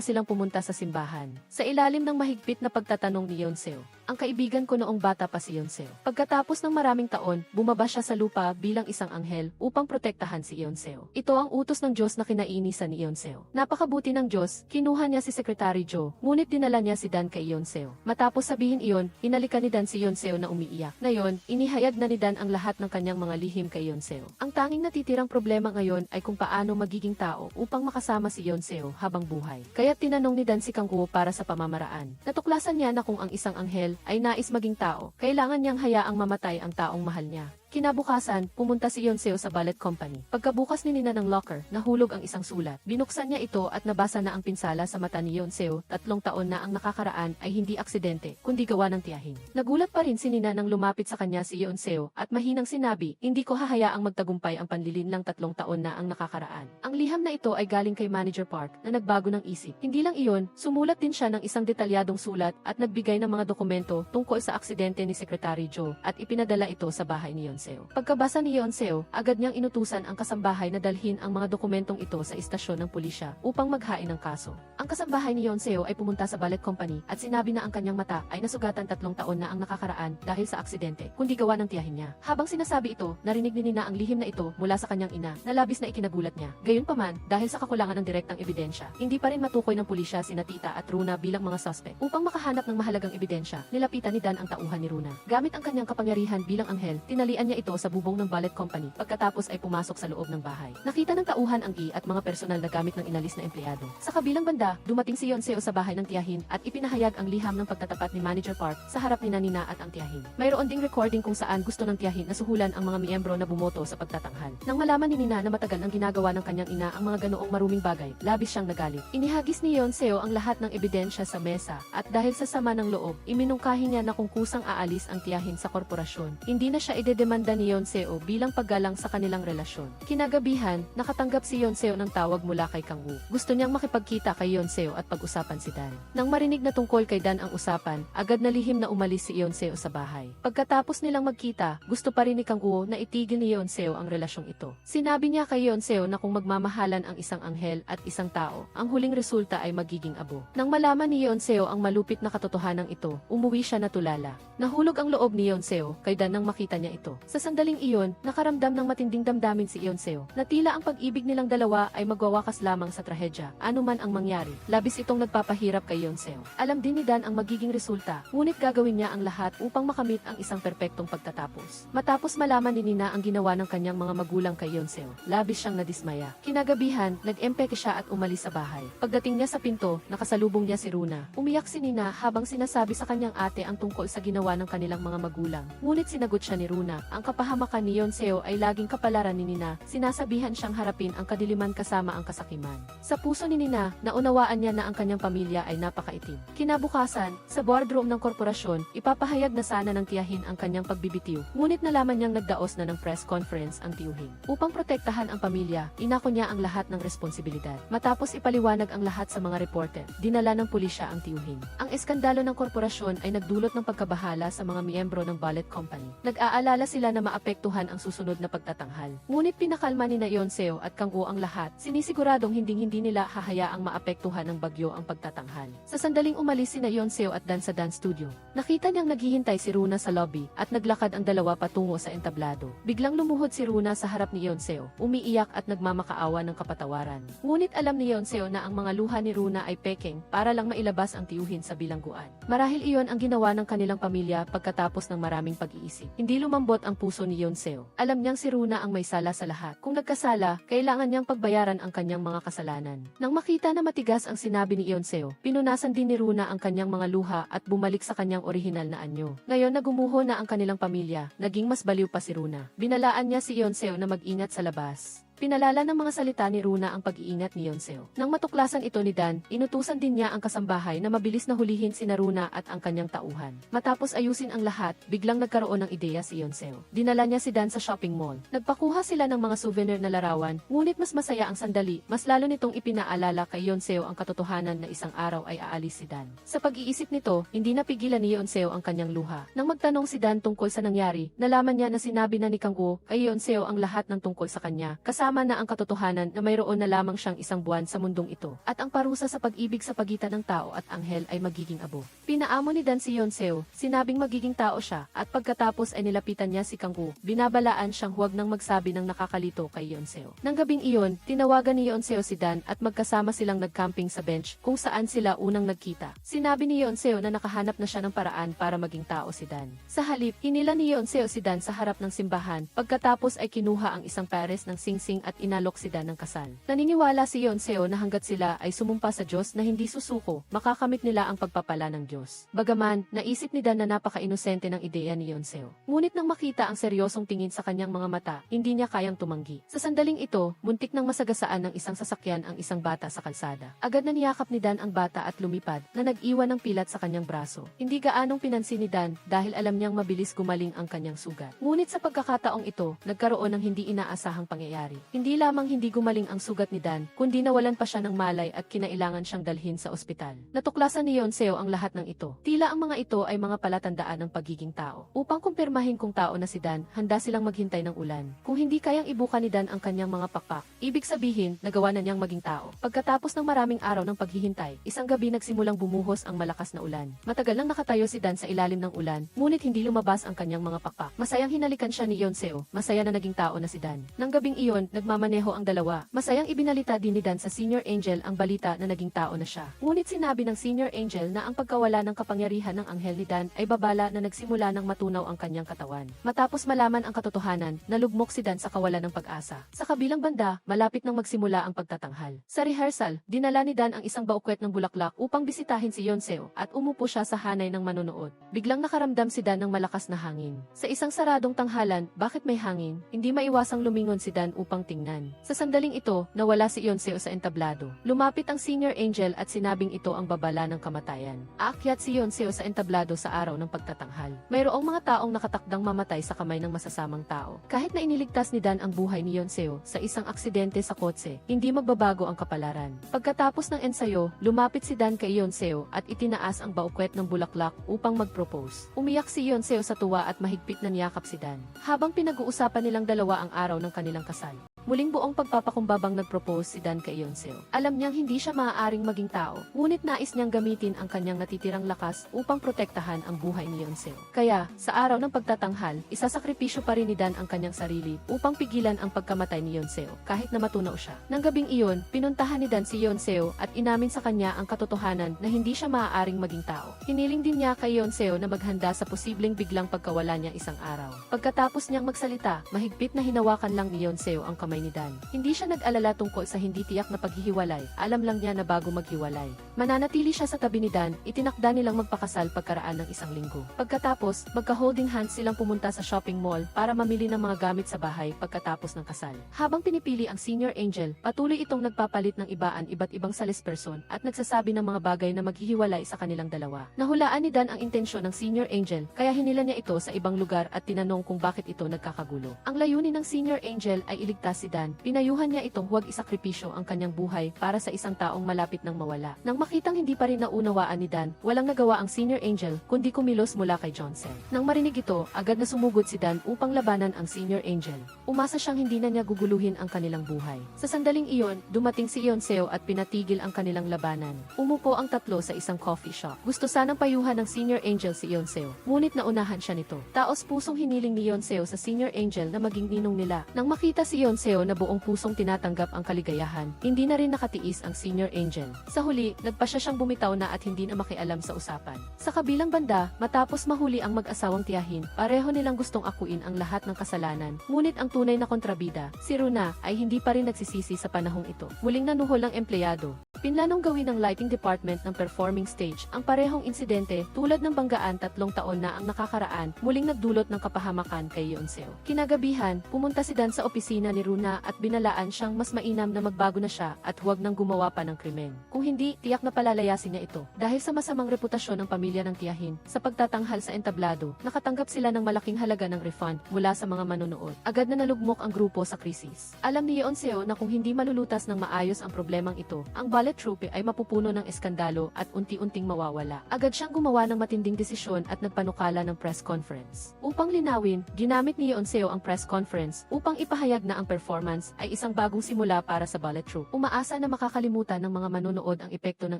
silang pumunta sa simbahan. Sa ilalim ng mahigpit na pagtatanong ni Yeonseo, ang kaibigan ko noong bata pa si Yeonseo. Pagkatapos ng maraming taon, bumaba siya sa lupa bilang isang anghel upang protektahan si Yeonseo. Ito ang utos ng Diyos na kinainisan ni Yeonseo. Napakabuti ng Diyos, kinuha niya si Secretary Joe, ngunit dinala niya si Dan kay Yeonseo. Matapos sabihin iyon, hinalikan ni Dan si Yeonseo na umiiyak. Ngayon, inihayag na ni Dan ang lahat ng kanyang mga lihim kay Yeonseo. Ang tanging natitirang problema ngayon ay kung paano magiging tao upang makasama si Yeonseo habang buhay. Kaya tinanong ni Dan si Kangwoo para sa pamamaraan. Natuklasan niya na kung ang isang anghel ay nais maging tao, kailangan niyang hayaang mamatay ang taong mahal niya. Kinabukasan, pumunta si Yeonseo sa ballet company. Pagkabukas ni Nina ng locker, nahulog ang isang sulat. Binuksan niya ito at nabasa na ang pinsala sa mata ni Yeonseo. 3 taon na ang nakakaraan ay hindi aksidente, kundi gawa ng tiyahin. Nagulat pa rin si Nina nang lumapit sa kanya si Yeonseo at mahinang sinabi, hindi ko hahayaang magtagumpay ang panlilinlang 3 taon na ang nakakaraan. Ang liham na ito ay galing kay Manager Park na nagbago ng isip. Hindi lang iyon, sumulat din siya ng isang detalyadong sulat at nagbigay ng mga dokumento tungkol sa aksidente ni Secretary Joe at ipinadala ito sa bahay ni Yeonseo. Pagkabasa ni Yeonseo, agad niyang inutusan ang kasambahay na dalhin ang mga dokumentong ito sa istasyon ng pulisya upang maghain ng kaso. Ang kasambahay ni Yeonseo ay pumunta sa ballet company at sinabi na ang kanyang mata ay nasugatan 3 taon na ang nakakaraan dahil sa aksidente, kundi gawa ng tiyahin niya. Habang sinasabi ito, narinig ni Nina ang lihim na ito mula sa kanyang ina na labis na ikinagulat niya. Gayunpaman, dahil sa kakulangan ng direktang ebidensya, hindi pa rin matukoy ng pulisya sina Tita at Runa bilang mga suspect. Upang makahanap ng mahalagang ebidensya, nilapitan ni Dan ang tauhan ni Runa. Gamit ang kanyang kapangyarihan bilang anghel, tinalian niya ito sa bubong ng ballet company pagkatapos ay pumasok sa loob ng bahay. Nakita ng tauhan ang at mga personal na gamit ng inalis na empleyado. Sa kabilang banda, Samantala, dumating si Yonseo sa bahay ng tiyahin at ipinahayag ang liham ng pagtatapat ni Manager Park sa harap ni Nina at ang tiyahin. Mayroon ding recording kung saan gusto ng tiyahin na suhulan ang mga miyembro na bumoto sa pagtatanghal. Nang malaman ni Nina na matagal nang ginagawa ng kanyang ina ang mga ganoong maruming bagay, labis siyang nagalit. Inihagis ni Yonseo ang lahat ng ebidensya sa mesa at dahil sa sama ng loob, iminungkahi niya na kung kusang aalis ang tiyahin sa korporasyon, hindi na siya idedemanda ni Yonseo bilang paggalang sa kanilang relasyon. Kinagabihan, nakatanggap si Yonseo ng tawag mula kay Kang Woo. Gusto niyang makipagkita kay Yonseo at pag-usapan si Dan. Nang marinig na tungkol kay Dan ang usapan, agad na lihim na umalis si Yonseo sa bahay. Pagkatapos nilang magkita, gusto pa rin ni Kang Woo na itigil ni Yonseo ang relasyong ito. Sinabi niya kay Yonseo na kung magmamahalan ang isang anghel at isang tao, ang huling resulta ay magiging abo. Nang malaman ni Yonseo ang malupit na katotohanan ito, umuwi siya na tulala. Nahulog ang loob ni Yonseo kay Dan nang makita niya ito. Sa sandaling iyon, nakaramdam ng matinding damdamin si Yonseo, na tila ang pag-ibig nilang dalawa ay magwawakas lamang sa trahedya, anuman ang mangyari. Labis itong nagpapahirap kay Yonseo. Alam din ni Dan ang magiging resulta, ngunit gagawin niya ang lahat upang makamit ang isang perpektong pagtatapos. Matapos malaman ni Nina ang ginawa ng kanyang mga magulang kay Yonseo, labis siyang nadismaya. Kinagabihan, nag-empeke siya at umalis sa bahay. Pagdating niya sa pinto, nakasalubong niya si Runa. Umiyak si Nina habang sinasabi sa kanyang ate ang tungkol sa ginawa ng kanilang mga magulang. Ngunit sinagot siya ni Runa, ang kapahamakan ni Yonseo ay laging kapalaran ni Nina, sinasabihan siyang harapin ang kadiliman kasama ang kasakiman. Sa puso ni Nina, naunawaan niya na ang kanyang pamilya ay napakaitim. Kinabukasan, sa boardroom ng korporasyon, ipapahayag na sana ng tiyahin ang kanyang pagbibitiw, ngunit nalaman niyang nagdaos na ng press conference ang tiyuhin. Upang protektahan ang pamilya, inako niya ang lahat ng responsibilidad. Matapos ipaliwanag ang lahat sa mga reporter, dinala ng pulisya ang tiyuhin. Ang eskandalo ng korporasyon ay nagdulot ng pagkabahala sa mga miyembro ng Ballet Company. Nag-aalala sila na maapektuhan ang susunod na pagtatanghal. Ngunit pinakalma ni Yonseo at Kang Woo ang lahat, sinisiguradong hindi nila hahayaang maapektuhan ng bagyo ang pagtatanghal. Sa sandaling umalis sina Yonseo at Dan sa dance studio, nakita niyang naghihintay si Runa sa lobby at naglakad ang dalawa patungo sa entablado. Biglang lumuhod si Runa sa harap ni Yonseo, umiiyak at nagmamakaawa ng kapatawaran. Ngunit alam ni Yonseo na ang mga luha ni Runa ay peking para lang mailabas ang tiyuhin sa bilangguan. Marahil iyon ang ginawa ng kanilang pamilya pagkatapos ng maraming pag-iisip. Hindi lumambot ang puso ni Yonseo. Alam niyang si Runa ang may sala sa lahat. Kung nagkasala, kailangan niyang pagbayaran ang kanyang mga kasalanan. Nang makita na matigas ang sinabi ni Yonseo, pinunasan din ni Runa ang kanyang mga luha at bumalik sa kanyang orihinal na anyo. Ngayon na gumuho na ang kanilang pamilya, naging mas baliw pa si Runa. Binalaan niya si Yonseo na mag-ingat sa labas. Pinalala ng mga salita ni Runa ang pag-iingat ni Yonseo. Nang matuklasan ito ni Dan, inutusan din niya ang kasambahay na mabilis na hulihin si Runa at ang kanyang tauhan. Matapos ayusin ang lahat, biglang nagkaroon ng ideya si Yonseo. Dinala niya si Dan sa shopping mall. Nagpakuha sila ng mga souvenir na larawan, ngunit mas masaya ang sandali, mas lalo nitong ipinaalala kay Yonseo ang katotohanan na isang araw ay aalis si Dan. Sa pag-iisip nito, hindi napigilan ni Yonseo ang kanyang luha. Nang magtanong si Dan tungkol sa nangyari, nalaman niya na sinabi na ni Kang Woo kay Yonseo ang lahat ng tungkol sa kanya, kasama na ang katotohanan na mayroon na lamang siyang isang buwan sa mundong ito, at ang parusa sa pag-ibig sa pagitan ng tao at anghel ay magiging abo. Pinaamo ni Dan si Yonseo, sinabing magiging tao siya, at pagkatapos ay nilapitan niya si Kang Woo, binabalaan siyang huwag nang magsabi ng nakakalito kay Yonseo. Nang gabing iyon, tinawagan ni Yonseo si Dan at magkasama silang nagcamping sa bench kung saan sila unang nagkita. Sinabi ni Yonseo na nakahanap na siya ng paraan para maging tao si Dan. Sa halip, hinila ni Yonseo si Dan sa harap ng simbahan, pagkatapos ay kinuha ang isang pares ng singsing at inalok si Dan ng kasal. Naniniwala si Yonseo na hanggat sila ay sumumpa sa Diyos na hindi susuko, makakamit nila ang pagpapala ng Diyos. Bagaman, naisip ni Dan na napaka-inosente ng ideya ni Yonseo. Ngunit nang makita ang seryosong tingin sa kanyang mga mata, hindi niya kayang tumanggi. Sa sandaling ito, muntik nang masagasaan ng isang sasakyan ang isang bata sa kalsada. Agad na niyakap ni Dan ang bata at lumipad, na nag-iwan ng pilat sa kanyang braso. Hindi gaanong pinansin ni Dan dahil alam niyang mabilis gumaling ang kanyang sugat. Ngunit sa pagkakataong ito, nagkaroon ng hindi inaasahang pangyayari. Hindi lamang hindi gumaling ang sugat ni Dan, kundi nawalan pa siya ng malay at kinailangan siyang dalhin sa ospital. Natuklasan ni Yonseo ang lahat ng ito. Tila ang mga ito ay mga palatandaan ng pagiging tao. Upang kumpirmahin kung tao na si Dan, handa silang maghintay ng ulan. Kung hindi kayang ibuka ni Dan ang kanyang mga pakpak, ibig sabihin, nagawa na niyang maging tao. Pagkatapos ng maraming araw ng paghihintay, isang gabi nagsimulang bumuhos ang malakas na ulan. Matagal nang nakatayo si Dan sa ilalim ng ulan, ngunit hindi lumabas ang kanyang mga pakpak. Masayang hinalikan siya ni Yonseo, masaya na naging tao na si Dan. Nang gabing iyon, nagmamaneho ang dalawa. Masayang ibinalita din ni Dan sa Senior Angel ang balita na naging tao na siya. Ngunit sinabi ng Senior Angel na ang pagkawala ng kapangyarihan ng anghel ni Dan ay babala na nagsimula ng matunaw ang kanyang katawan. Matapos malaman ang katotohanan, nalugmok si Dan sa kawalan ng pag-asa. Sa kabilang banda, malapit nang magsimula ang pagtatanghal. Sa rehearsal, dinala ni Dan ang isang baukwet ng bulaklak upang bisitahin si Yonseo at umupo siya sa hanay ng manonood. Biglang nakaramdam si Dan ng malakas na hangin. Sa isang saradong tanghalan, bakit may hangin? Hindi maiwasang lumingon si Dan upang tingnan. Sa sandaling ito, nawala si Yonseo sa entablado. Lumapit ang Senior Angel at sinabing ito ang babala ng kamatayan. Aakyat si Yonseo sa entablado sa araw ng pagtatanghal. Mayroong mga taong nakatakdang mamatay sa kamay ng masasamang tao. Kahit na iniligtas ni Dan ang buhay ni Yonseo sa isang aksidente sa kotse, hindi magbabago ang kapalaran. Pagkatapos ng ensayo, lumapit si Dan kay Yonseo at itinaas ang baukwet ng bulaklak upang mag-propose. Umiyak si Yonseo sa tuwa at mahigpit na niyakap si Dan. Habang pinag-uusapan nilang dalawa ang araw ng kanilang kasal. Muling buong pagpapakumbabang nag-propose si Dan kay Yonseo. Alam niyang hindi siya maaaring maging tao, ngunit nais niyang gamitin ang kanyang natitirang lakas upang protektahan ang buhay ni Yonseo. Kaya, sa araw ng pagtatanghal, isasakripisyo pa rin ni Dan ang kanyang sarili upang pigilan ang pagkamatay ni Yonseo, kahit na matunaw siya. Nang gabing iyon, pinuntahan ni Dan si Yonseo at inamin sa kanya ang katotohanan na hindi siya maaaring maging tao. Hiniling din niya kay Yonseo na maghanda sa posibleng biglang pagkawala niya isang araw. Pagkatapos niyang magsalita, mahigpit na hinawakan lang ni Yonseo ang kamay ni Dan. Hindi siya nag-alala tungkol sa hindi tiyak na paghihiwalay, alam lang niya na bago maghiwalay. Mananatili siya sa tabi ni Dan, itinakda nilang magpakasal pagkaraan ng isang linggo. Pagkatapos, magka-holding hands silang pumunta sa shopping mall para mamili ng mga gamit sa bahay pagkatapos ng kasal. Habang pinipili ang Senior Angel, patuloy itong nagpapalit ng iba't ibang salesperson at nagsasabi ng mga bagay na maghihiwalay sa kanilang dalawa. Nahulaan ni Dan ang intensyon ng Senior Angel, kaya hinila niya ito sa ibang lugar at tinanong kung bakit ito nagkakagulo. Ang layunin ng Senior Angel ay iligtas si Dan, pinayuhan niya itong huwag isakripisyo ang kanyang buhay para sa isang taong malapit nang mawala. Nang makitang hindi pa rin naunawaan ni Dan, walang nagawa ang Senior Angel kundi kumilos mula kay Johnson. Nang marinig ito, agad na sumugod si Dan upang labanan ang Senior Angel. Umasa siyang hindi na niya guguluhin ang kanilang buhay. Sa sandaling iyon, dumating si Yonseo at pinatigil ang kanilang labanan. Umupo ang tatlo sa isang coffee shop. Gusto sanang payuhan ng Senior Angel si Yonseo, ngunit naunahan siya nito. Taos pusong hiniling ni Yonseo sa Senior Angel na maging ninong nila. Nang makita si Yonseo na buong pusong tinatanggap ang kaligayahan, hindi na rin nakatiis ang Senior Angel. Sa huli, nagpasya siyang bumitaw na at hindi na makialam sa usapan. Sa kabilang banda, matapos mahuli ang mag-asawang tiyahin, pareho nilang gustong akuin ang lahat ng kasalanan. Ngunit ang tunay na kontrabida, si Runa, ay hindi pa rin nagsisisi sa panahong ito. Muling nanuhol ang empleyado. Pinlanong gawin ng lighting department ng performing stage ang parehong insidente tulad ng banggaan 3 taon na ang nakakaraan, muling nagdulot ng kapahamakan kay Yonseo. Kinagabihan, pumunta si Dan sa opisina ni Runa at binalaan siyang mas mainam na magbago na siya at huwag nang gumawa pa ng krimen. Kung hindi, tiyak na palalayasin niya ito. Dahil sa masamang reputasyon ng pamilya ng tiyahin, sa pagtatanghal sa entablado, nakatanggap sila ng malaking halaga ng refund mula sa mga manonood. Agad na nalugmok ang grupo sa krisis. Alam ni Yonseo na kung hindi malulutas ng maayos ang problemang ito, ang ballet troupe ay mapupuno ng eskandalo at unti-unting mawawala. Agad siyang gumawa ng matinding desisyon at nagpanukala ng press conference. Upang linawin, ginamit ni Yonseo ang press conference upang ipahayag na ang performance ay isang bagong simula para sa ballet troupe. Umaasa na makakalimutan ng mga manonood ang epekto ng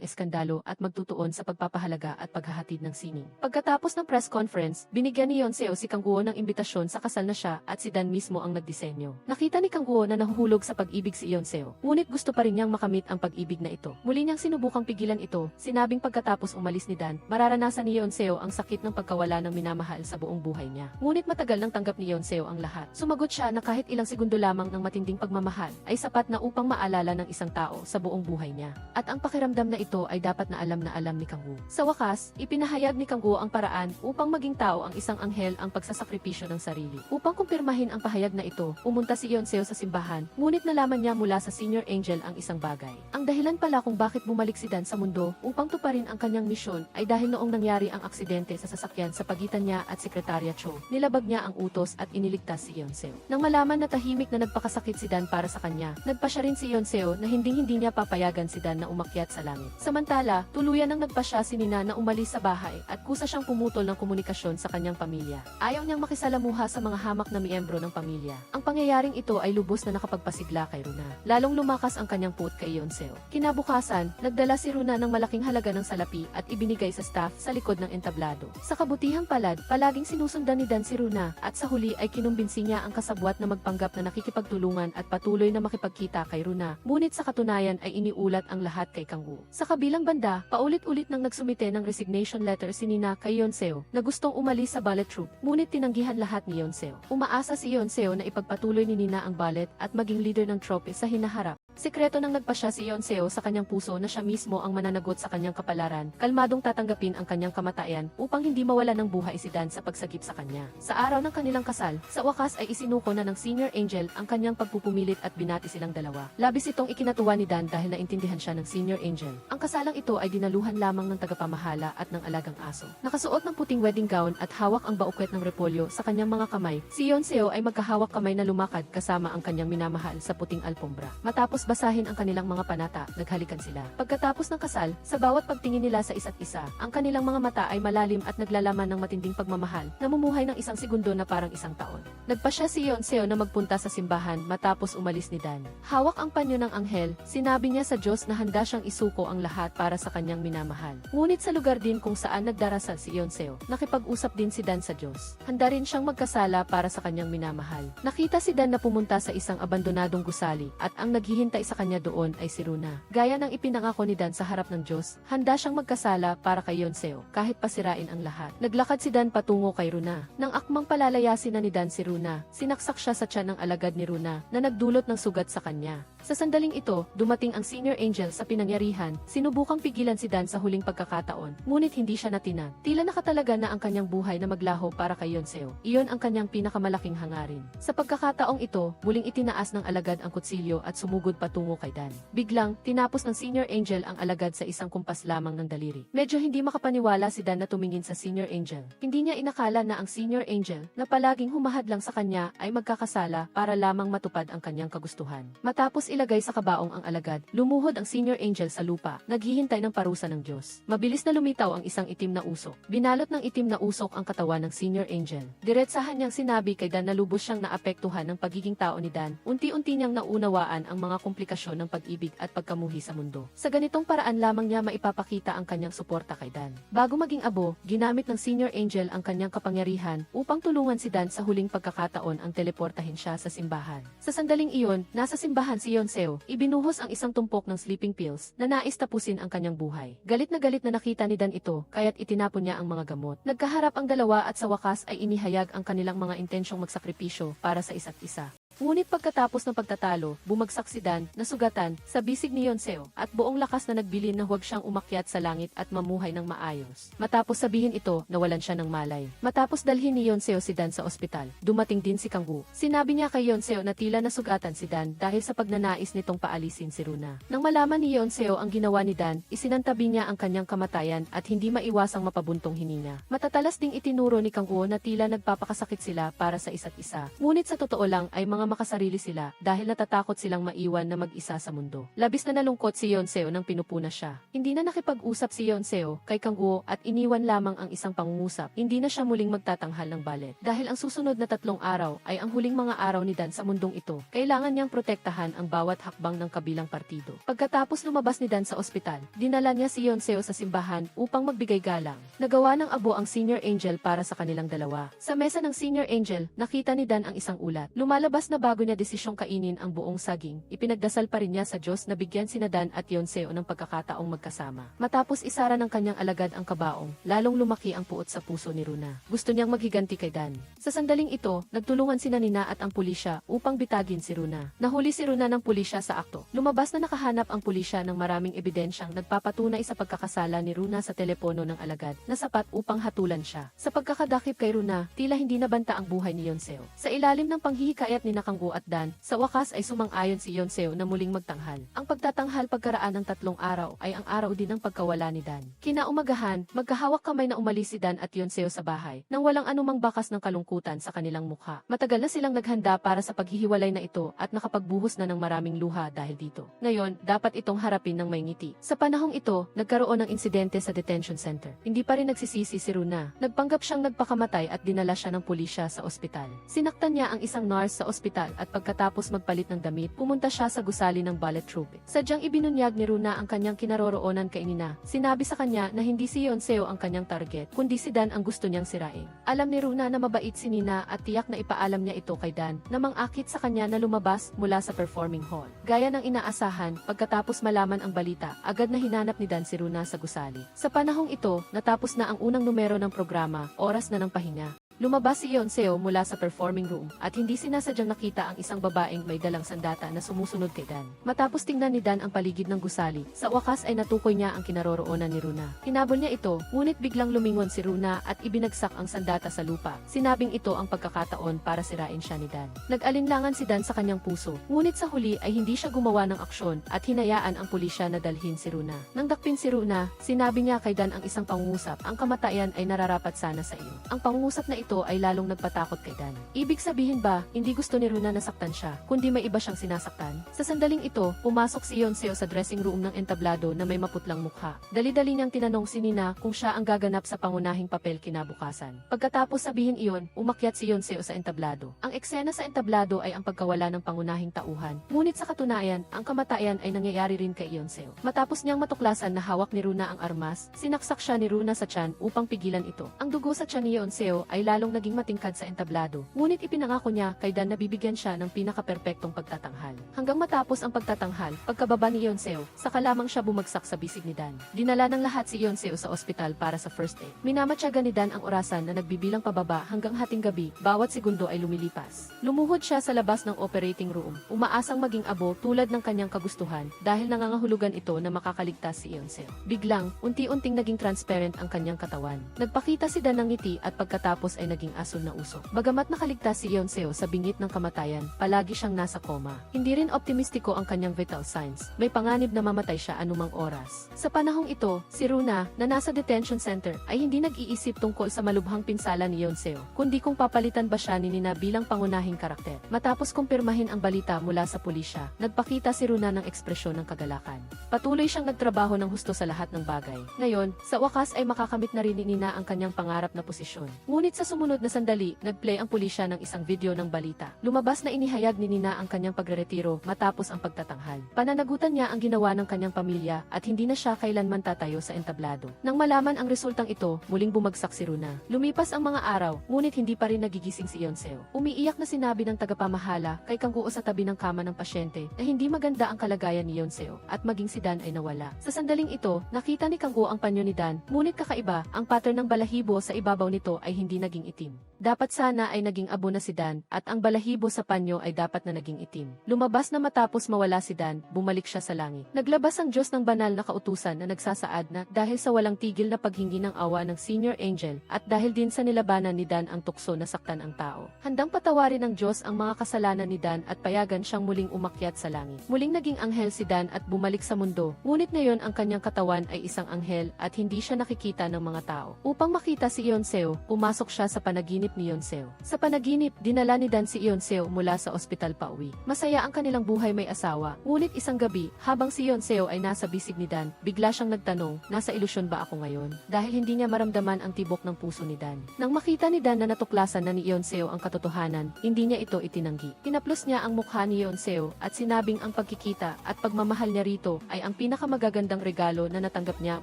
eskandalo at magtutuon sa pagpapahalaga at paghahatid ng sining. Pagkatapos ng press conference, binigyan ni Yonseo si Kangguo ng imbitasyon sa kasal na siya at si Dan mismo ang nagdisenyo. Nakita ni Kangguo na nahuhulog sa pag-ibig si Yonseo, ngunit gusto pa rin niyang makamit ang pag-ibig na ito. Muli niyang sinubukang pigilan ito, sinabing pagkatapos umalis ni Dan, mararanasan ni Yonseo ang sakit ng pagkawala ng minamahal sa buong buhay niya. Ngunit matagal nang tanggap ni Yonseo ang lahat. Sumagot siya na kahit ilang segundo lamang ng matinding pagmamahal ay sapat na upang maalala ng isang tao sa buong buhay niya. At ang pakiramdam na ito ay dapat na alam ni Kangguo. Sa wakas, ipinahayag ni Kangguo ang paraan upang maging tao ang isang anghel ang pagsasakripisyo ng sarili. Upang kumpirmahin ang pahayag na ito, pumunta si Yonseo sa simbahan, ngunit nalaman niya mula sa Senior Angel ang isang bagay. Ang dahilan pala kung bakit bumalik si Dan sa mundo upang tuparin ang kanyang misyon ay dahil noong nangyari ang aksidente sa sasakyan sa pagitan niya at Sekretarya Cho, nilabag niya ang utos at iniligtas si Yonseo. Nang malaman na tahimik na nagpakasakit si Dan para sa kanya, nagpasya rin si Yonseo na hindi niya papayagan si Dan na umakyat sa langit. Samantala, tuluyan nang nagpasya si Nina na umalis sa bahay at kusa siyang pumutol ng komunikasyon sa kanyang pamilya. Ayaw niyang makisalamuha sa mga hamak na miyembro ng pamilya. Ang pangyayaring ito ay lubos na nakapagpasigla kay Runa. Lalong lumakas ang kanyang puot kay Yeonseo. Kinabukasan, nagdala si Runa ng malaking halaga ng salapi at ibinigay sa staff sa likod ng entablado. Sa kabutihang palad, palaging sinusundan ni Dan si Runa at sa huli ay kinumbinsi niya ang kasabwat na magpanggap na nakikipagtulungan at patuloy na makipagkita kay Runa. Ngunit sa katunayan ay iniulat ang lahat kay Kang-woo. Sa kabilang banda, paulit-ulit nang nagsumite ng resignation letter si Nina kay Yeonseo na gustong umalis sa ballet troupe, ngunit tinanggihan lahat ni Yeonseo. Umaasa si Yeonseo na ipagpatuloy ni Nina ang ballet at maging leader ng troupe sa hinaharap. Sekreto nang nagpasya si Yeonseo sa kanyang puso na siya mismo ang mananagot sa kanyang kapalaran, kalmadong tatanggapin ang kanyang kamatayan upang hindi mawala ng buhay si Dan sa pagsagip sa kanya. Sa araw ng kanilang kasal, sa wakas ay isinuko na ng Senior Angel ang kanyang pagpupumilit at binati silang dalawa. Labis itong ikinatuwa ni Dan dahil naintindihan siya ng Senior Angel. Ang kasalang ito ay dinaluhan lamang ng tagapamahala at ng alagang aso. Nakasuot ng puting wedding gown at hawak ang baukwet ng repolyo sa kanyang mga kamay, si Yeonseo ay magkahawak kamay na lumakad kasama ang kanyang minamahal sa puting alpombra. Matapos basahin ang kanilang mga panata, naghalikan sila. Pagkatapos ng kasal, sa bawat pagtingin nila sa isa't isa, ang kanilang mga mata ay malalim at naglalaman ng matinding pagmamahal, namumuhay ng isang segundo na parang isang taon. Nagpasya si Yeonseo na magpunta sa simbahan matapos umalis ni Dan. Hawak ang panyo ng anghel, sinabi niya sa Diyos na handa siyang isuko ang lahat para sa kanyang minamahal. Ngunit sa lugar din kung saan nagdarasal si Yeonseo, nakipag-usap din si Dan sa Diyos. Handa rin siyang magkasala para sa kanyang minamahal. Nakita si Dan na pumunta sa isang abandonadong gusali at ang naghihintay sa kanya doon ay si Runa. Gaya ng ipinangako ni Dan sa harap ng Diyos, handa siyang magkasala para kay Yeonseo kahit pasirain ang lahat. Naglakad si Dan patungo kay Runa. Nang akmang palalayasin na ni Dan si Runa, sinaksak siya sa tiyan ng alagad ni Runa na nagdulot ng sugat sa kanya. Sa sandaling ito, dumating ang Senior Angel sa pinangyarihan, sinubukang pigilan si Dan sa huling pagkakataon, ngunit hindi siya natinag. Tila nakatalaga na ang kanyang buhay na maglaho para kay Yeonseo. Iyon ang kanyang pinakamalaking hangarin. Sa pagkakataong ito, muling itinaas ng alagad ang kutsilyo at sumugod patungo kay Dan. Biglang, tinapos ng Senior Angel ang alagad sa isang kumpas lamang ng daliri. Medyo hindi makapaniwala si Dan na tumingin sa Senior Angel. Hindi niya inakala na ang Senior Angel, na palaging humahadlang sa kanya, ay magkakasala para lamang matupad ang kanyang kagustuhan. Matapos ilagay sa kabaong ang alagad, lumuhod ang Senior Angel sa lupa, naghihintay ng parusa ng Diyos. Mabilis na lumitaw ang isang itim na usok. Binalot ng itim na usok ang katawan ng Senior Angel. Diretsahan niyang sinabi kay Dan na lubos siyang naapektuhan ng pagiging tao ni Dan. Unti-unti niyang naunawaan ang mga komplikasyon ng pag-ibig at pagkamuhi sa mundo. Sa ganitong paraan lamang niya maipapakita ang kanyang suporta kay Dan. Bago maging abo, ginamit ng Senior Angel ang kanyang kapangyarihan upang tulungan si Dan sa huling pagkakataon ang teleportahin siya sa simbahan. Sa sandaling iyon, nasa simbahan si Yeonseo, ibinuhos ang isang tumpok ng sleeping pills na nais tapusin ang kanyang buhay. Galit na nakita ni Dan ito, kaya't itinapon niya ang mga gamot. Nagkaharap ang dalawa at sa wakas ay inihayag ang kanilang mga intensyong magsakripisyo para sa isa't isa. Ngunit pagkatapos ng pagtatalo, bumagsak si Dan, nasugatan, sa bisig ni Yeonseo, at buong lakas na nagbilin na huwag siyang umakyat sa langit at mamuhay ng maayos. Matapos sabihin ito, nawalan siya ng malay. Matapos dalhin ni Yeonseo si Dan sa ospital, dumating din si Kang-woo. Sinabi niya kay Yeonseo na tila nasugatan si Dan dahil sa pagnanais nitong paalisin si Runa. Nang malaman ni Yeonseo ang ginawa ni Dan, isinantabi niya ang kanyang kamatayan at hindi maiwasang mapabuntong hininga. Matatalas ding itinuro ni Kang-woo na tila nagpapakasakit sila para sa isa't isa. Ngunit sa totoo lang ay mga makasarili sila dahil natatakot silang maiwan na mag-isa sa mundo. Labis na nalungkot si Yeonseo nang pinupuna siya. Hindi na nakipag-usap si Yeonseo kay Kang-woo at iniwan lamang ang isang pangungusap. Hindi na siya muling magtatanghal ng ballet. Dahil ang susunod na 3 araw ay ang huling mga araw ni Dan sa mundong ito. Kailangan niyang protektahan ang bawat hakbang ng kabilang partido. Pagkatapos lumabas ni Dan sa ospital, dinala niya si Yeonseo sa simbahan upang magbigay galang. Nagawa ng abo ang Senior Angel para sa kanilang dalawa. Sa mesa ng Senior Angel, nakita ni Dan ang isang ulat. Lumalabas na bago niya desisyong kainin ang buong saging, ipinagdasal pa rin niya sa Diyos na bigyan sina Dan at Yeonseo ng pagkakataong magkasama. Matapos isara ng kanyang alagad ang kabaong, lalong lumaki ang puot sa puso ni Runa. Gusto niyang maghiganti kay Dan. Sa sandaling ito, nagtulungan sina Nina at ang pulisya upang bitagin si Runa. Nahuli si Runa ng pulisya sa akto. Lumabas na nakahanap ang pulisya ng maraming ebidensyang nagpapatunay sa pagkakasala ni Runa sa telepono ng alagad na sapat upang hatulan siya. Sa pagkakadakip kay Runa, tila hindi nabanta ang buhay ni Yeonseo. Sa ilalim ng panghihikayat ni sina Kanggo at Dan, sa wakas ay sumang-ayon si Yeonseo na muling magtanghal. Ang pagtatanghal pagkaraan ng 3 araw ay ang araw din ng pagkawala ni Dan. Kinaumagahan, magkahawak kamay na umalis si Dan at Yeonseo sa bahay, nang walang anumang bakas ng kalungkutan sa kanilang mukha. Matagal na silang naghanda para sa paghihiwalay na ito at nakapagbuhos na ng maraming luha dahil dito. Ngayon, dapat itong harapin ng may ngiti. Sa panahong ito, nagkaroon ng insidente sa detention center. Hindi pa rin nagsisisi si Runa. Nagpanggap siyang nagpakamatay at dinala siya ng pulisya sa ospital. Sinaktan niya ang isang nurse sa ospital at pagkatapos magpalit ng damit, pumunta siya sa gusali ng ballet troupe. Sadyang ibinunyag ni Runa ang kanyang kinaroroonan kay Nina. Sinabi sa kanya na hindi si Yeonseo ang kanyang target, kundi si Dan ang gusto niyang sirain. Alam ni Runa na mabait si Nina at tiyak na ipaalam niya ito kay Dan na mang-akit sa kanya na lumabas mula sa performing hall. Gaya ng inaasahan, pagkatapos malaman ang balita, agad na hinanap ni Dan si Runa sa gusali. Sa panahong ito, natapos na ang unang numero ng programa, oras na ng pahinga. Lumabas si Yeonseo mula sa performing room at hindi sinasadyang nakita ang isang babaeng may dalang sandata na sumusunod kay Dan. Matapos tingnan ni Dan ang paligid ng gusali, sa wakas ay natukoy niya ang kinaroroonan ni Runa. Hinabol niya ito, ngunit biglang lumingon si Runa at ibinagsak ang sandata sa lupa. Sinabing ito ang pagkakataon para sirain siya ni Dan. Nag-alinlangan si Dan sa kanyang puso, ngunit sa huli ay hindi siya gumawa ng aksyon at hinayaan ang pulisya na dalhin si Runa. Nang dakpin si Runa, sinabi niya kay Dan ang isang pangungusap, ang kamatayan ay nararapat sana sa iyo. Ang pangungusap na ito ay lalong nagpatakot kay Dan. Ibig sabihin ba, hindi gusto ni Runa nasaktan siya, kundi may iba siyang sinasaktan? Sa sandaling ito, pumasok si Yeonseo sa dressing room ng entablado na may maputlang mukha. Dali-dali niyang tinanong si Nina kung siya ang gaganap sa pangunahing papel kinabukasan. Pagkatapos sabihin iyon, umakyat si Yeonseo sa entablado. Ang eksena sa entablado ay ang pagkawala ng pangunahing tauhan, ngunit sa katunayan, ang kamatayan ay nangyayari rin kay Yeonseo. Matapos niyang matuklasan na hawak ni Runa ang armas, sinaksak siya ni Runa sa tiyan upang pigilan ito. Ang dugo sa tiyan ni Yeonseo ay lalong naging matingkad sa entablado, ngunit ipinangako niya kay Dan na bibigyan siya ng pinaka-perpektong pagtatanghal. Hanggang matapos ang pagtatanghal, pagkababa ni Yeonseo, saka lamang siya bumagsak sa bisig ni Dan. Dinala ng lahat si Yeonseo sa ospital para sa first aid. Minamatyaga ni Dan ang orasan na nagbibilang pababa hanggang hating gabi, bawat segundo ay lumilipas. Lumuhod siya sa labas ng operating room, umaasang maging abo tulad ng kanyang kagustuhan dahil nangangahulugan ito na makakaligtas si Yeonseo. Biglang, unti-unting naging transparent ang kanyang katawan. Nagpakita si Dan ng ngiti at pagkatapos ay naging asul na usok. Bagamat nakaligtas si Yeonseo sa bingit ng kamatayan, palagi siyang nasa koma. Hindi rin optimistiko ang kanyang vital signs. May panganib na mamatay siya anumang oras. Sa panahong ito, si Runa, na nasa detention center, ay hindi nag-iisip tungkol sa malubhang pinsala ni Yeonseo, kundi kung papalitan ba siya ni Nina bilang pangunahing karakter. Matapos kumpirmahin ang balita mula sa pulisya, nagpakita si Runa ng ekspresyon ng kagalakan. Patuloy siyang nagtrabaho ng husto sa lahat ng bagay. Ngayon, sa wakas ay makakamit na rin ni Nina ang kanyang pangarap na posisyon. Ngunit sa sumunod na sandali, nag-play ang pulisya ng isang video ng balita. Lumabas na inihayag ni Nina ang kanyang pagreretiro matapos ang pagtatanghal. Pananagutan niya ang ginawa ng kanyang pamilya at hindi na siya kailanman tatayo sa entablado. Nang malaman ang resultang ito, muling bumagsak si Runa. Lumipas ang mga araw, ngunit hindi pa rin nagigising si Yeonseo. Umiiyak na sinabi ng tagapamahala kay Kanggo sa tabi ng kama ng pasyente na hindi maganda ang kalagayan ni Yeonseo at maging si Dan ay nawala. Sa sandaling ito, nakita ni Kanggo ang panyo ni Dan, ngunit kakaiba, ang pattern ng balahibo sa ibabaw nito ay hindi naging itim. Dapat sana ay naging abo na si Dan at ang balahibo sa panyo ay dapat na naging itim. Lumabas na matapos mawala si Dan, bumalik siya sa langit. Naglabas ang Diyos ng banal na kautusan na nagsasaad na dahil sa walang tigil na paghingi ng awa ng senior angel at dahil din sa nilabanan ni Dan ang tukso na saktan ang tao. Handang patawarin ng Diyos ang mga kasalanan ni Dan at payagan siyang muling umakyat sa langit. Muling naging anghel si Dan at bumalik sa mundo, ngunit ngayon ang kanyang katawan ay isang anghel at hindi siya nakikita ng mga tao. Upang makita si Yeonseo, pumasok siya sa panaginip ni Yeonseo. Sa panaginip, dinala ni Dan si Yeonseo mula sa ospital pauwi. Masaya ang kanilang buhay may asawa, ngunit isang gabi, habang si Yeonseo ay nasa bisig ni Dan, bigla siyang nagtanong, nasa ilusyon ba ako ngayon? Dahil hindi niya maramdaman ang tibok ng puso ni Dan. Nang makita ni Dan na natuklasan na ni Yeonseo ang katotohanan, hindi niya ito itinanggi. Pinaplos niya ang mukha ni Yeonseo at sinabing ang pagkikita at pagmamahal niya rito ay ang pinakamagagandang regalo na natanggap niya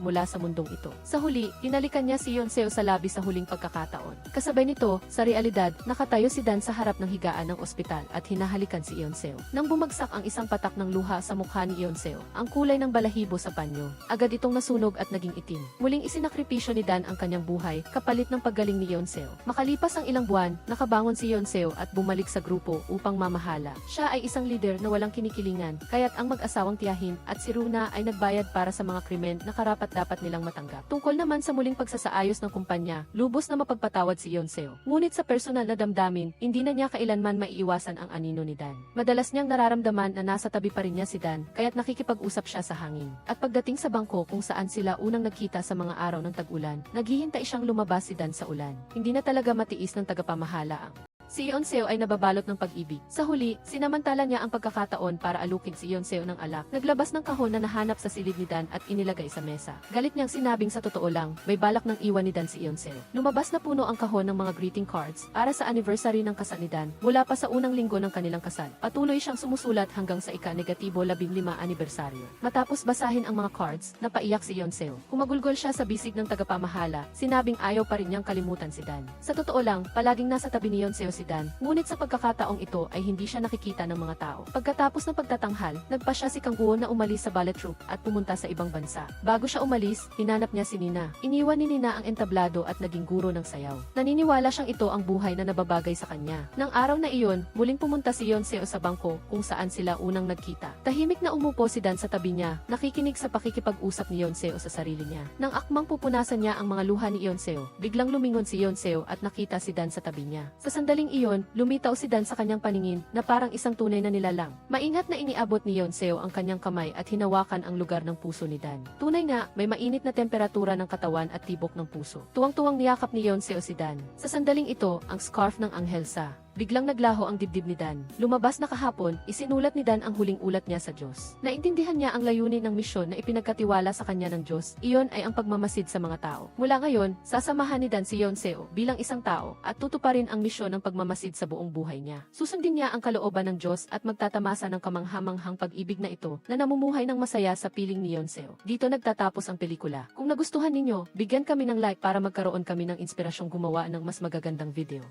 mula sa mundong ito. Sa huli, hinalikan niya si Yeonseo sa labi sa huling pagkakataon. Kasabay nito, sa realidad, nakatayo si Dan sa harap ng higaan ng ospital at hinahalikan si Yeonseo. Nang bumagsak ang isang patak ng luha sa mukha ni Yeonseo, ang kulay ng balahibo sa panyo, agad itong nasunog at naging itim. Muling isinakripisyo ni Dan ang kanyang buhay, kapalit ng paggaling ni Yeonseo. Makalipas ang ilang buwan, nakabangon si Yeonseo at bumalik sa grupo upang mamahala. Siya ay isang leader na walang kinikilingan, kaya't ang mag-asawang tiyahin at si Runa ay nagbayad para sa mga krimen na karapat-dapat nilang matanggap. Tungkol naman sa muling pagsasaayos ng kumpanya, lubos na mapagpatawad si Yeonseo. Ngunit sa personal na damdamin, hindi na niya kailanman maiiwasan ang anino ni Dan. Madalas niyang nararamdaman na nasa tabi pa rin niya si Dan, kaya't nakikipag-usap siya sa hangin. At pagdating sa bangko kung saan sila unang nagkita sa mga araw ng tag-ulan, naghihintay siyang lumabas si Dan sa ulan. Hindi na talaga matiis ng tagapamahala ang si Yeonseo ay nababalot ng pag-ibig. Sa huli, sinamantala niya ang pagkakataon para alukin si Yeonseo ng alak. Naglabas ng kahon na nahanap sa silid ni Dan at inilagay sa mesa. Galit niyang sinabing sa totoo lang, may balak ng iwan ni Dan si Yeonseo. Lumabas na puno ang kahon ng mga greeting cards para sa anniversary ng kasal ni Dan mula pa sa unang linggo ng kanilang kasal. Patuloy siyang sumusulat hanggang sa ika-negatibo 15 anibersaryo. Matapos basahin ang mga cards, napaiyak si Yeonseo. Kumagulgol siya sa bisig ng tagapamahala, sinabing ayaw pa rin niyang kalimutan si Dan. Sa totoo lang, palaging nasa tabi ni Yeonseo si Dan, ngunit sa pagkakataong ito ay hindi siya nakikita ng mga tao. Pagkatapos ng pagtatanghal, nagpasya si Kang-woo na umalis sa ballet troupe at pumunta sa ibang bansa. Bago siya umalis, hinanap niya si Nina. Iniwan ni Nina ang entablado at naging guro ng sayaw. Naniniwala siyang ito ang buhay na nababagay sa kanya. Nang araw na iyon, muling pumunta si Yeonseo sa bangko kung saan sila unang nagkita. Tahimik na umupo si Dan sa tabi niya, nakikinig sa pakikipag-usap ni Yeonseo sa sarili niya. Nang akmang pupunasan niya ang mga luha ni Yeonseo, biglang lumingon si Yeonseo at nakita si Dan sa tabi niya. Sa sandaling iyon, lumitaw si Dan sa kanyang paningin na parang isang tunay na nilalang. Maingat na iniabot ni Yeonseo ang kanyang kamay at hinawakan ang lugar ng puso ni Dan. Tunay nga, may mainit na temperatura ng katawan at tibok ng puso. Tuwang-tuwang niyakap ni Yeonseo si Dan. Sa sandaling ito, ang scarf ng anghel sa biglang naglaho ang dibdib ni Dan. Lumabas na kahapon, isinulat ni Dan ang huling ulat niya sa Diyos. Naintindihan niya ang layunin ng misyon na ipinagkatiwala sa kanya ng Diyos. Iyon ay ang pagmamasid sa mga tao. Mula ngayon, sasamahan ni Dan si Yeonseo bilang isang tao at tutuparin ang misyon ng pagmamasid sa buong buhay niya. Susundin niya ang kalooban ng Diyos at magtatamasa ng kamanghamanghang pag-ibig na ito na namumuhay ng masaya sa piling ni Yeonseo. Dito nagtatapos ang pelikula. Kung nagustuhan ninyo, bigyan kami ng like para magkaroon kami ng inspirasyong gumawa ng mas magagandang video.